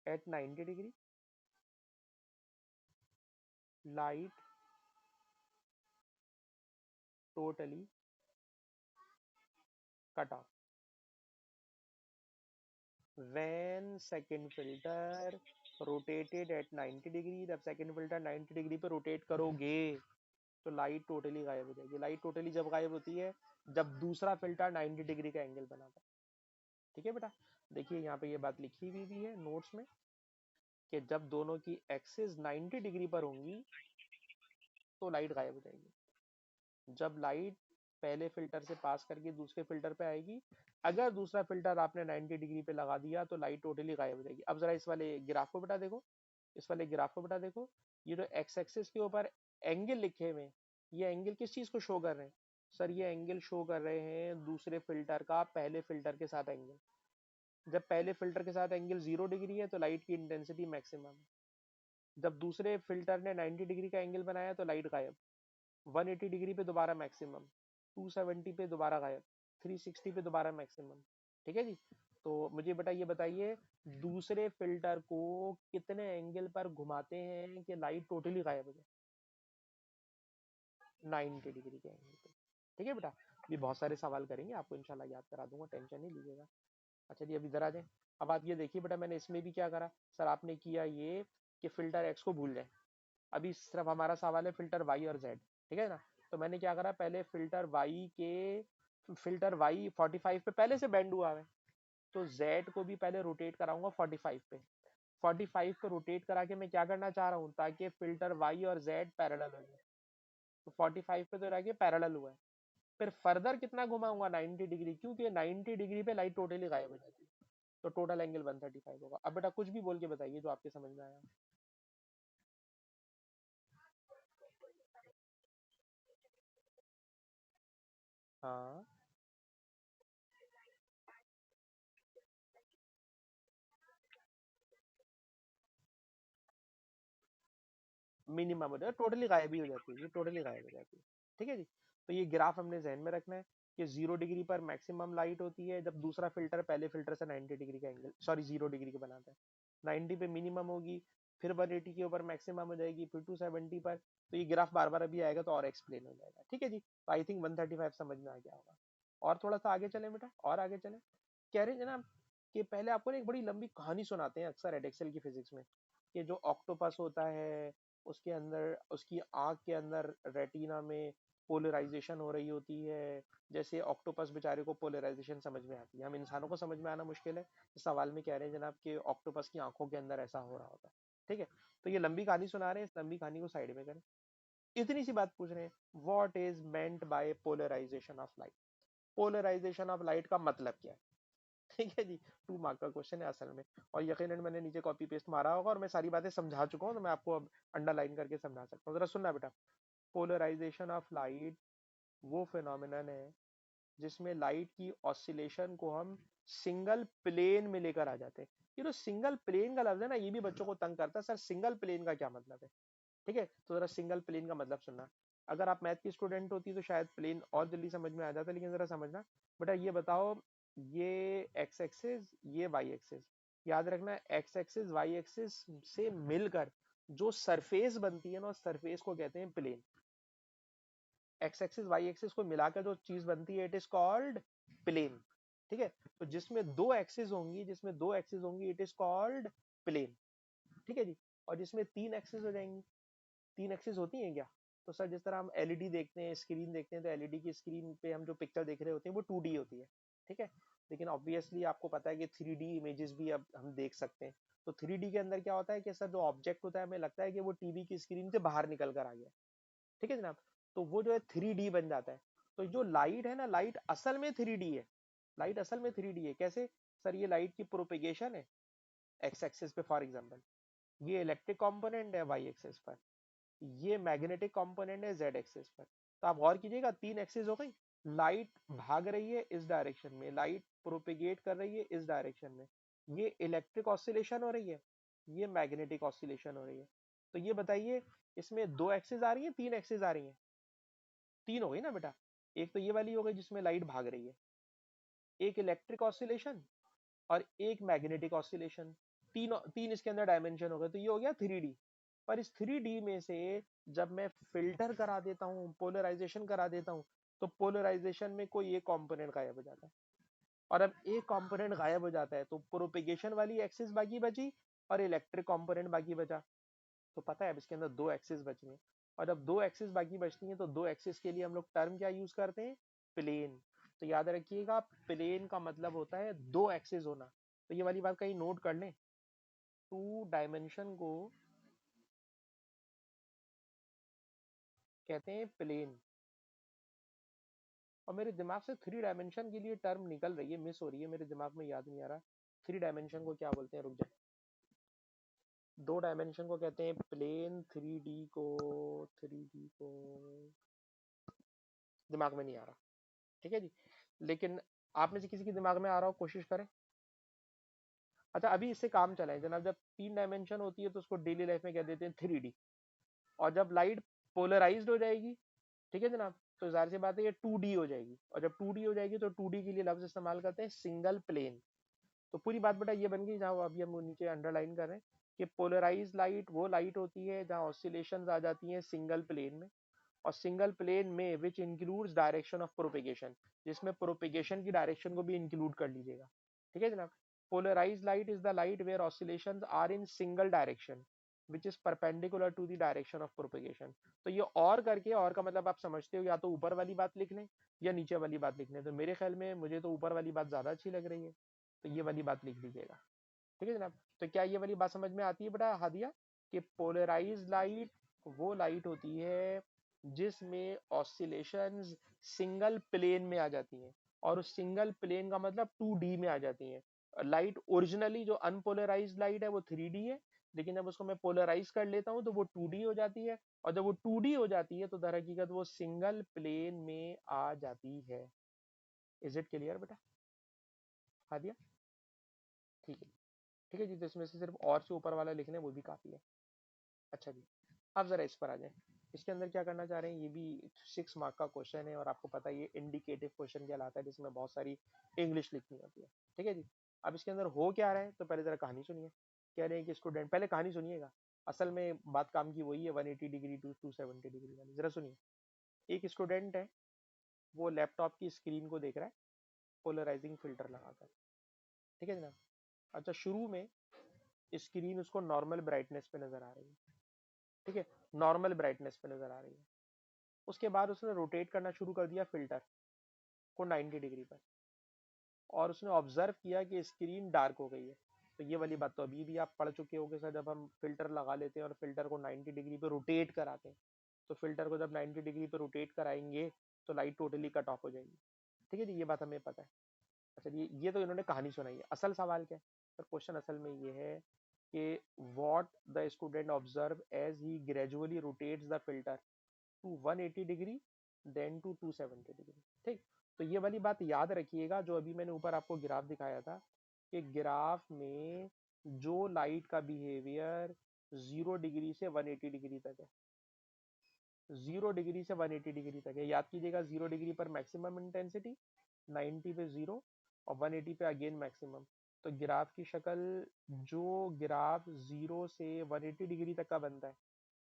at 90 degree light totally cut off when second filter rotated at 90 degree. जब सेकंड फिल्टर 90 डिग्री पे रोटेट करोगे तो लाइट टोटली गायब हो जाएगी। लाइट टोटली जब गायब होती है जब दूसरा फिल्टर 90 डिग्री का एंगल बनाता है। ठीक है बेटा, देखिए यहाँ पे ये बात लिखी हुई भी है नोट्स में कि जब दोनों की एक्सिस 90 डिग्री पर होंगी तो लाइट गायब हो जाएगी। जब लाइट पहले फिल्टर से पास करके दूसरे फिल्टर पे आएगी, अगर दूसरा फिल्टर आपने 90 डिग्री पे लगा दिया तो लाइट टोटली गायब हो जाएगी। अब जरा इस वाले ग्राफ को बेटा देखो, इस वाले ग्राफ को बेटा देखो, ये जो एक्स एक्सिस के ऊपर एंगल लिखे हुए हैं, ये एंगल किस चीज को शो कर रहे हैं? सर ये एंगल शो कर रहे हैं दूसरे फिल्टर का पहले फिल्टर के साथ एंगल। जब पहले फिल्टर के साथ एंगल 0 डिग्री है तो लाइट की इंटेंसिटी मैक्सिमम है। जब दूसरे फिल्टर ने 90 डिग्री का एंगल बनाया तो लाइट गायब। 180 डिग्री पे दोबारा मैक्सिमम, 270 पे दोबारा गायब, 360 पे दोबारा मैक्सिमम। ठीक है जी, तो मुझे बेटा ये बताइए दूसरे फिल्टर को कितने एंगल पर घुमाते हैं कि लाइट टोटली गायब हो जाए? 90 डिग्री के एंगल पे। ठीक है बेटा, ये बहुत सारे सवाल करेंगे, आपको इंशाल्लाह याद करा दूंगा, टेंशन नहीं लीजिएगा। अच्छा जी, अभी इधर आ जाए। अब आप ये देखिए बेटा, मैंने इसमें भी क्या करा, सर आपने किया ये कि फिल्टर एक्स को भूल जाए। अभी सिर्फ हमारा सवाल है फिल्टर वाई और जेड। ठीक है ना, तो मैंने क्या करा, पहले फिल्टर वाई 45 पे पहले से बैंड हुआ है, तो जेड को भी पहले रोटेट कराऊंगा 45 पे। 45 पे रोटेट करा के मैं क्या करना चाह रहा हूँ ताकि फिल्टर वाई और जेड पैरेलल हो जाए। तो 45 पे तो रह गया पैरेलल हुआ है, फिर फर्दर कितना घुमाऊंगा 90 डिग्री, क्योंकि 90 डिग्री पे लाइट टोटली गायब हो जाती है। तो टोटल एंगल 135 होगा। अब बेटा कुछ भी बोल के बताइए जो आपके समझ में आया। हाँ, मिनिमम हो जाए, टोटली गायब ही हो जाती है, ये टोटली गायब हो जाती है। ठीक है जी, तो ये ग्राफ हमने जहन में रखना है कि 0 डिग्री पर मैक्सिमम लाइट होती है जब दूसरा फिल्टर पहले फिल्टर से 90 डिग्री का एंगल, सॉरी 0 डिग्री का बनाता है। 90 पे मिनिमम होगी, फिर 180 के ऊपर मैक्सिमम हो जाएगी, फिर 270 पर। तो ये ग्राफ बार बार अभी आएगा तो और एक्सप्लेन हो जाएगा। ठीक है जी, तो आई थिंक 135 समझ में आ गया होगा। और थोड़ा सा आगे चले बेटा, और आगे चले। कह रहे हैं जनाब कि पहले आपको ना एक बड़ी लंबी कहानी सुनाते हैं अक्सर एडेक्सल की फिजिक्स में, कि जो ऑक्टोपस होता है उसके अंदर, उसकी आंख के अंदर रेटिना में पोलराइजेशन हो रही होती है। जैसे ऑक्टोपस बेचारे को पोलराइजेशन समझ में आती है, हम इंसानों को समझ में आना मुश्किल है, इस सवाल में कह रहे हैं जनाब कि ऑक्टोपस की आंखों के अंदर ऐसा हो रहा होता है। ठीक है, तो ये लंबी कहानी सुना रहे हैं, इस लंबी कहानी को साइड में करें। इतनी सी बात पूछ रहे हैं, what is meant by polarisation of light? Polarisation of light का मतलब क्या है? ठीक है जी, 2 मार्क का क्वेश्चन है असल में। और यकीनन मैंने नीचे कॉपी पेस्ट मारा होगा और मैं सारी बातें समझा चुका हूँ, तो मैं आपको अब अंडरलाइन करके समझा सकता हूँ। जरा सुनना बेटा, पोलराइजेशन ऑफ लाइट वो फिनोमिनन है जिसमें लाइट की ऑसिलेशन को हम सिंगल प्लेन में लेकर आ जाते हैं। ये जो सिंगल प्लेन का लफ्ज है ना, ये भी बच्चों को तंग करता है, सर सिंगल प्लेन का क्या मतलब है? ठीक है, तो जरा सिंगल प्लेन का मतलब सुनना। अगर आप मैथ की स्टूडेंट होती तो शायद प्लेन और जल्दी समझ में आ जाता, लेकिन जरा समझना बेटा, ये बताओ, ये एक्स एक्सिस, ये वाई एक्सिस, याद रखना एक्स एक्सिस वाई एक्सिस से मिलकर जो सरफेस बनती है ना, उस सरफेस को कहते हैं plane. X axis Y axis को मिलाकर जो चीज बनती है इट इज कॉल्ड प्लेन। ठीक है, तो जिसमें दो एक्सिस होंगी इट इज कॉल्ड प्लेन। ठीक है जी, और जिसमें 3 एक्सिस हो जाएंगी, 3 एक्सिस होती हैं क्या? तो सर जिस तरह हम एलईडी देखते हैं, स्क्रीन देखते हैं, तो एलईडी की स्क्रीन पे हम जो पिक्चर देख रहे होते हैं वो 2D होती है। ठीक है, लेकिन ऑब्वियसली आपको पता है कि 3D इमेजेस भी अब हम देख सकते हैं। तो 3D के अंदर क्या होता है कि सर जो ऑब्जेक्ट होता है हमें लगता है कि वो टीवी की स्क्रीन से बाहर निकल कर आ गया। ठीक है जनाब, तो वो जो है 3D बन जाता है। तो जो लाइट है ना, लाइट असल में 3D है। लाइट असल में 3D है कैसे? सर ये लाइट की प्रोपेगेशन है एक्स एक्सिस पे फॉर एग्जांपल, ये इलेक्ट्रिक कंपोनेंट है वाई एक्सिस पर, ये मैग्नेटिक कंपोनेंट है जेड एक्सिस पर। तो आप गौर कीजिएगा 3 एक्सिस हो गई, लाइट भाग रही है इस डायरेक्शन में, लाइट प्रोपेगेट कर रही है इस डायरेक्शन में, ये इलेक्ट्रिक ऑसिलेशन हो रही है, ये मैग्नेटिक ऑसिलेशन हो रही है। तो ये बताइए इसमें 2 एक्सिस आ रही है 3 एक्सिस आ रही है? 3 हो गई ना बेटा, एक तो ये वाली हो गई जिसमें लाइट भाग रही है, एक इलेक्ट्रिक ऑसिलेशन और एक मैग्नेटिक ऑसिलेशन। तीन तीन इसके अंदर डायमेंशन हो गए, तो ये हो गया 3D। पर इस 3D में से जब मैं फिल्टर करा देता हूँ, पोलराइजेशन करा देता हूँ, तो पोलराइजेशन में कोई एक कंपोनेंट गायब हो जाता है। और अब एक कंपोनेंट गायब हो जाता है तो प्रोपेगेशन वाली एक्सिस बाकी बची और इलेक्ट्रिक कंपोनेंट बाकी बचा। तो पता है अब इसके अंदर दो एक्सिस बची हैं, और जब दो एक्सिस बाकी बचती हैं तो दो एक्सिस के लिए हम लोग टर्म क्या यूज करते हैं? प्लेन। तो याद रखिएगा, प्लेन का मतलब होता है दो एक्सिस होना। तो ये वाली बात कहीं नोट कर लें, टू डायमेंशन को कहते हैं प्लेन। और मेरे दिमाग से थ्री डायमेंशन के लिए टर्म निकल रही है, मिस हो रही है, मेरे दिमाग में याद नहीं आ रहा। थ्री डायमेंशन को क्या बोलते हैं, रुक जाए। दो डायमेंशन को कहते हैं प्लेन, थ्री डी को दिमाग में नहीं आ रहा। ठीक है जी, लेकिन आप में से किसी के दिमाग में आ रहा हो कोशिश करें। अच्छा, अभी इससे काम चलाएं जनाब। जब तीन डायमेंशन होती है तो उसको डेली लाइफ में कह देते हैं 3D। और जब लाइट पोलराइज्ड हो जाएगी, ठीक है जनाब, तो जाहिर सी बात है ये 2D हो जाएगी। और जब 2D हो जाएगी तो 2D के लिए लफ्ज इस्तेमाल करते हैं सिंगल प्लेन। तो पूरी बात बेटा ये बन गई, जहाँ अभी हम नीचे अंडरलाइन कर रहे हैं कि पोलराइज लाइट वो लाइट होती है जहाँ ऑसिलेशंस आ जाती हैं सिंगल प्लेन में। और सिंगल प्लेन में which includes direction of propagation, जिसमें प्रोपेगेशन की डायरेक्शन को भी इंक्लूड कर लीजिएगा। ठीक है जनाब। Polarise light is the light where oscillations are in single direction which is perpendicular to the direction of propagation. तो ये और करके, और का मतलब आप समझते हो या तो ऊपर वाली बात लिख लें या नीचे वाली बात लिख लें। तो मेरे ख्याल में मुझे तो ऊपर वाली बात ज्यादा अच्छी लग रही है, तो ये वाली बात लिख लीजिएगा। ठीक है जनाब। तो क्या ये वाली बात समझ में आती है बेटा हादिया, कि पोलराइज लाइट वो लाइट होती है जिसमें ऑसिलेशंस सिंगल प्लेन में आ जाती हैं, और उस सिंगल प्लेन का मतलब 2D में आ जाती हैं। लाइट ओरिजिनली जो अनपोलराइज लाइट है वो 3D है, लेकिन जब उसको मैं पोलराइज कर लेता हूँ तो वो 2D हो जाती है। और जब वो 2D हो जाती है तो दर हकीकत वो सिंगल प्लेन में आ जाती है। इज इट क्लियर बेटा हादिया? ठीक है, ठीक है जी। तो इसमें से सिर्फ और से ऊपर वाला लिखना है, वो भी काफी है। अच्छा जी, अब जरा इस पर आ जाए। इसके अंदर क्या करना चाह रहे हैं, ये भी 6 मार्क का क्वेश्चन है, और आपको पता है ये इंडिकेटिव क्वेश्चन कहलाता है, जिसमें बहुत सारी इंग्लिश लिखनी होती है। ठीक है जी। अब इसके अंदर हो क्या रहा है, तो पहले जरा कहानी सुनिए। कह रहे हैं कि स्टूडेंट, पहले कहानी सुनिएगा, असल में बात काम की वही है, 180 डिग्री टू 270 डिग्री वाली। जरा सुनिए। एक स्टूडेंट है, वो लैपटॉप की स्क्रीन को देख रहा है पोलराइजिंग फिल्टर लगाकर। ठीक है जनाब। अच्छा, शुरू में स्क्रीन उसको नॉर्मल ब्राइटनेस पे नजर आ रही है। ठीक है, नॉर्मल ब्राइटनेस पे नजर आ रही है। उसके बाद उसने रोटेट करना शुरू कर दिया फिल्टर को 90 डिग्री पर, और उसने ऑब्जर्व किया कि स्क्रीन डार्क हो गई है। तो ये वाली बात तो अभी भी आप पढ़ चुके होंगे सर, जब हम फिल्टर लगा लेते हैं और फिल्टर को 90 डिग्री पे रोटेट कराते हैं, तो फिल्टर को जब 90 डिग्री पे रोटेट कराएंगे तो लाइट टोटली कट ऑफ हो जाएगी। ठीक है जी, ये बात हमें पता है। अच्छा, ये तो इन्होंने कहानी सुनाई है। असल सवाल क्या है सर, क्वेश्चन असल में ये है कि what the student observe as he gradually rotates the filter to 180 degree then to 270 degree. ठीक, तो ये वाली बात याद रखिएगा, जो अभी मैंने ऊपर आपको ग्राफ दिखाया था, कि ग्राफ में जो लाइट का बिहेवियर 0 डिग्री से 180 डिग्री तक है, 0 डिग्री से 180 डिग्री तक है, याद कीजिएगा। 0 डिग्री पर मैक्सिमम इंटेंसिटी, 90 पे जीरो, और 180 पे अगेन मैक्सिमम। तो ग्राफ की शक्ल, जो ग्राफ 0 से 180 डिग्री तक का बनता है,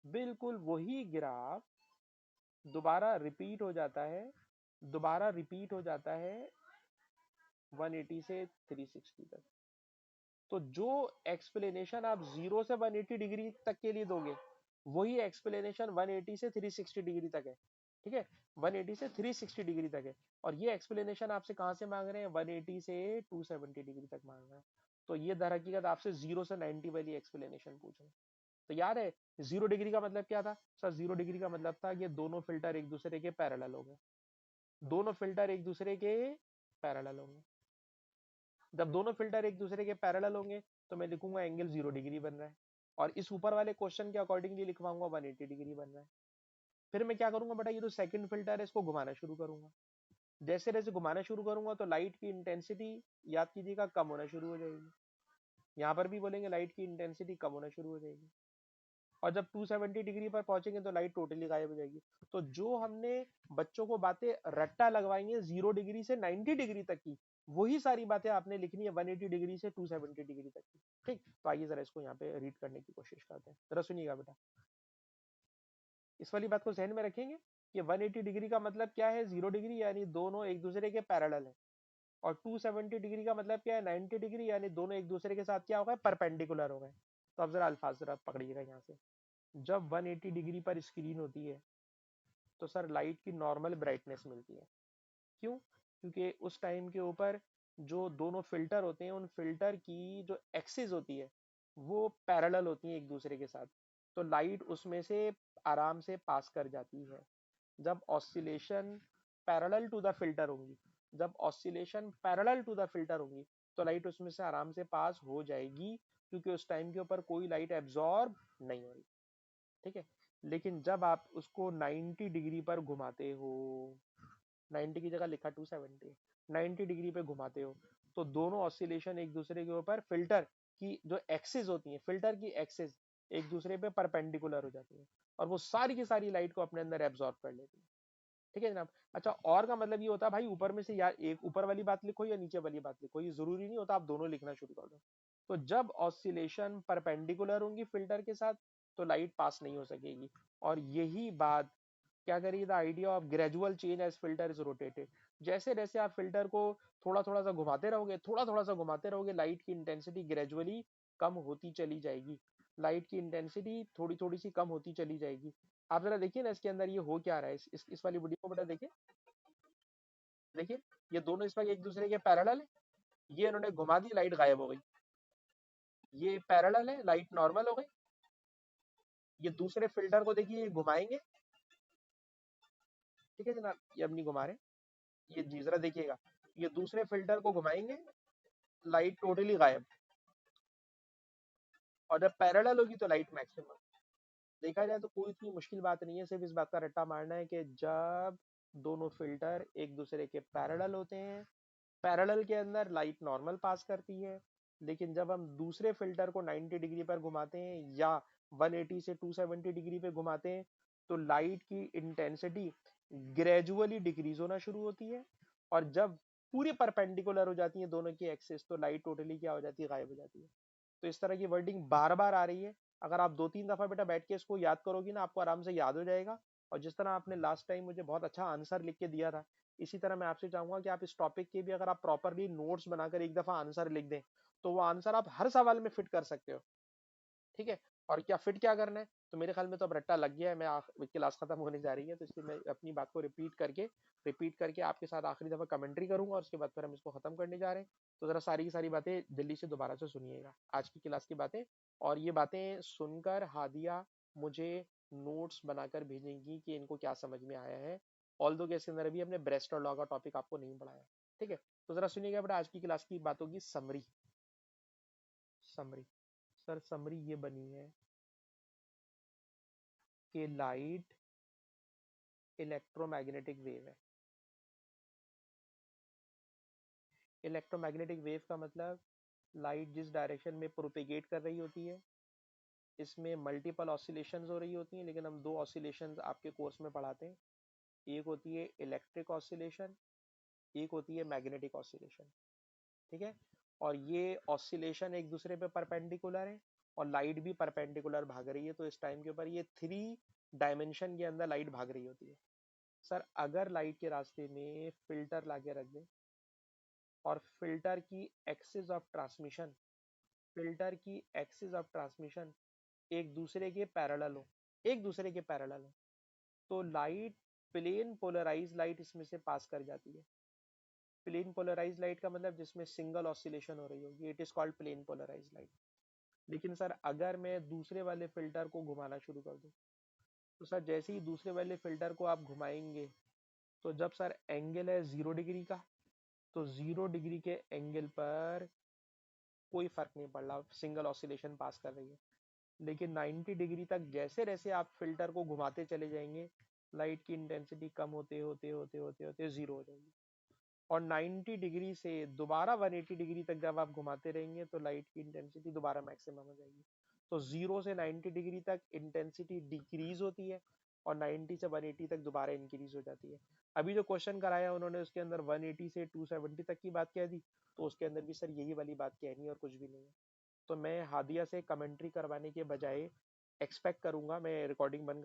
बिल्कुल वही ग्राफ दोबारा रिपीट हो जाता है, दोबारा रिपीट हो जाता है 180 से 360 तक। तो जो एक्सप्लेनेशन आप 0 से 180 डिग्री तक के लिए दोगे, वही एक्सप्लेनेशन 180 से 360 डिग्री तक है। ठीक है, 180 से 360 डिग्री तक है। और ये एक्सप्लेनेशन आपसे कहाँ से मांग रहे हैं, 180 से 270 डिग्री तक मांग रहे हैं। तो ये दर हकीकत आपसे 0 से 90 वाली एक्सप्लेनेशन पूछ रहे हैं। तो याद है 0 डिग्री का मतलब क्या था सर? 0 डिग्री का मतलब था ये दोनों फिल्टर एक दूसरे के पैरेलल हो गए, दोनों फिल्टर एक दूसरे के पैरेलल होंगे। जब दोनों फिल्टर एक दूसरे के पैरेलल होंगे तो मैं लिखूंगा एंगल 0 डिग्री बन रहा है, और इस ऊपर वाले क्वेश्चन के अकॉर्डिंगली लिखवाऊंगा 180 डिग्री बन रहा है। फिर मैं क्या करूंगा बेटा, ये जो सेकंड फिल्टर है इसको घुमाना शुरू करूंगा। जैसे जैसे घुमाना शुरू करूंगा तो लाइट की इंटेंसिटी, याद कीजिएगा, कम होना शुरू हो जाएगी। यहाँ पर भी बोलेंगे लाइट की इंटेंसिटी कम होना शुरू हो जाएगी। और जब 270 डिग्री पर पहुंचेंगे तो लाइट टोटली गायब हो जाएगी। तो जो हमने बच्चों को बातें रट्टा लगवाई है 0 डिग्री से 90 डिग्री तक की, वही सारी बातें आपने लिखनी है 180 डिग्री से 270 डिग्री तक की। ठीक, तो आइए जरा इसको यहाँ पे रीड करने की कोशिश करते हैं, जरा सुनिएगा बेटा। इस वाली बात को ध्यान में रखेंगे कि 180 डिग्री का मतलब क्या है, 0 डिग्री यानी दोनों एक दूसरे के पैरेलल है, और 270 डिग्री का मतलब क्या है, 90 डिग्री यानी दोनों एक दूसरे के साथ क्या हो गए, परपेंडिकुलर हो गए। तो अब जरा अल्फाज जरा पकड़िएगा यहाँ से। जब 180 डिग्री पर स्क्रीन होती है तो सर लाइट की नॉर्मल ब्राइटनेस मिलती है। क्यों? क्योंकि उस टाइम के ऊपर जो दोनों फिल्टर होते हैं, उन फिल्टर की जो एक्सिस होती है वो पैरेलल होती है एक दूसरे के साथ, तो लाइट उसमें से आराम से पास कर जाती है। जब oscillation parallel to the filter होंगी, जब oscillation parallel to the filter होंगी, तो लाइट उसमें से आराम से पास हो जाएगी, क्योंकि उस टाइम के ऊपर कोई लाइट एब्जॉर्ब नहीं हो रही। ठीक है। लेकिन जब आप उसको 90 डिग्री पर घुमाते हो, 90 की जगह लिखा 270, 90 डिग्री पे घुमाते हो, तो दोनों ऑसिलेशन एक दूसरे के ऊपर फिल्टर की जो एक्सिस होती है, फिल्टर की एक्सिस एक दूसरे पे परपेंडिकुलर हो जाती है, और वो सारी की सारी लाइट को अपने अंदर एब्जॉर्ब कर लेती है। ठीक है जनाब। अच्छा, और का मतलब ये होता है भाई ऊपर में से या एक ऊपर वाली बात लिखो या नीचे वाली बात लिखो, ये जरूरी नहीं होता आप दोनों लिखना शुरू कर दो। तो जब ऑसिलेशन परपेंडिकुलर होंगी फिल्टर के साथ, तो लाइट पास नहीं हो सकेगी। और यही बात क्या करिए, the idea of gradual change as filter is rotated. जैसे जैसे आप फिल्टर को थोड़ा थोड़ा सा घुमाते रहोगे, थोड़ा थोड़ा सा घुमाते रहोगे, लाइट की इंटेंसिटी ग्रेजुअली कम होती चली जाएगी, लाइट की इंटेंसिटी थोड़ी थोड़ी सी कम होती चली जाएगी। आप जरा देखिए ना इसके अंदर ये हो क्या रहा है, इस वाली वीडियो को बेटा देखिए। देखिए, ये दोनों इस वक्त एक दूसरे के पैरेलल है, ये इन्होंने घुमा दी, लाइट गायब हो गई। ये पैरेलल है, लाइट नॉर्मल हो गई। ये दूसरे फिल्टर को देखिए, ये घुमाएंगे। ठीक है जनाब, ये अब नहीं घुमा रहे, ये जी जरा देखिएगा, ये दूसरे फिल्टर को घुमाएंगे, लाइट टोटली गायब। और जब पैरेलल होगी तो लाइट मैक्सिमम। देखा जाए तो कोई इतनी मुश्किल बात नहीं है, सिर्फ इस बात का रट्टा मारना है कि जब दोनों फिल्टर एक दूसरे के पैरेलल होते हैं, पैरेलल के अंदर लाइट नॉर्मल पास करती है। लेकिन जब हम दूसरे फिल्टर को 90 डिग्री पर घुमाते हैं या 180 से 270 डिग्री पे घुमाते हैं, तो लाइट की इंटेंसिटी ग्रेजुअली डिक्रीज होना शुरू होती है, और जब पूरी परपेंडिकुलर हो जाती है दोनों की एक्सिस, तो लाइट टोटली क्या हो जाती है, गायब हो जाती है। तो इस तरह की वर्डिंग बार बार आ रही है। अगर आप 2-3 दफा बेटा बैठ के इसको याद करोगी ना, आपको आराम से याद हो जाएगा। और जिस तरह आपने लास्ट टाइम मुझे बहुत अच्छा आंसर लिख के दिया था, इसी तरह मैं आपसे चाहूंगा कि आप इस टॉपिक के भी अगर आप प्रॉपरली नोट्स बनाकर एक दफा आंसर लिख दें, तो वो आंसर आप हर सवाल में फिट कर सकते हो। ठीक है। और क्या फिट क्या करना है, तो मेरे ख्याल में तो अब रट्टा लग गया है, मैं क्लास खत्म होने जा रही है, तो इसलिए मैं अपनी बात को रिपीट करके आपके साथ आखिरी दफा कमेंट्री करूंगा, और उसके बाद फिर हम इसको खत्म करने जा रहे हैं। तो जरा सारी की सारी बातें जल्दी से दोबारा से सुनिएगा, आज की क्लास की बातें। और ये बातें सुनकर हादिया मुझे नोट्स बनाकर भेजेंगी कि इनको क्या समझ में आया है। ऑल दो के इसके अंदर भी हमने ब्रेस्ट और लॉ का टॉपिक आपको नहीं पढ़ाया। ठीक है। तो जरा सुनिएगा बेटा आज की क्लास की बातों की समरी। समरी सर, समरी ये बनी है कि लाइट इलेक्ट्रोमैग्नेटिक वेव है। इलेक्ट्रोमैग्नेटिक वेव का मतलब लाइट जिस डायरेक्शन में प्रोपेगेट कर रही होती है, इसमें मल्टीपल ऑसिलेशंस हो रही होती हैं, लेकिन हम दो ऑसिलेशंस आपके कोर्स में पढ़ाते हैं। एक होती है इलेक्ट्रिक ऑसिलेशन, एक होती है मैग्नेटिक ऑसिलेशन। ठीक है। और ये ऑसिलेशन एक दूसरे पे परपेंडिकुलर है, और लाइट भी परपेंडिकुलर भाग रही है, तो इस टाइम के ऊपर ये 3 डायमेंशन के अंदर लाइट भाग रही होती है। सर, अगर लाइट के रास्ते में फिल्टर लाके रख दें, और फिल्टर की एक्सिस ऑफ ट्रांसमिशन एक दूसरे के पैरेलल हो, एक दूसरे के पैरेलल हो, तो लाइट प्लेन पोलराइज लाइट इसमें से पास कर जाती है। प्लेन पोलराइज लाइट का मतलब जिसमें सिंगल ऑसिलेशन हो रही होगी, it is called plane polarise light. लेकिन सर अगर मैं दूसरे वाले फिल्टर को घुमाना शुरू कर दूं, तो सर जैसे ही दूसरे वाले फिल्टर को आप घुमाएंगे, तो जब सर एंगल है 0 डिग्री का, तो 0 डिग्री के एंगल पर कोई फर्क नहीं पड़ रहा, सिंगल ऑसिलेशन पास कर रही है। लेकिन 90 डिग्री तक जैसे जैसे आप फिल्टर को घुमाते चले जाएंगे, लाइट की इंटेंसिटी कम होते होते होते होते होते जीरो हो जाएगी। और 90 डिग्री से दोबारा 180 डिग्री तक जब आप घुमाते रहेंगे, तो लाइट की इंटेंसिटी दोबारा मैक्सिमम हो जाएगी। तो 0 से 90 डिग्री तक इंटेंसिटी डिक्रीज होती है, और 90 से 180 तक दोबारा इंक्रीज हो जाती है। अभी जो क्वेश्चन कराया उन्होंने उसके अंदर 180 से 270 तक की बात कह दी, तो उसके अंदर भी सर यही वाली बात कहनी है और कुछ भी नहीं है। तो मैं हादिया से कमेंट्री करवाने के बजाय एक्सपेक्ट करूंगा, मैं रिकॉर्डिंग बंद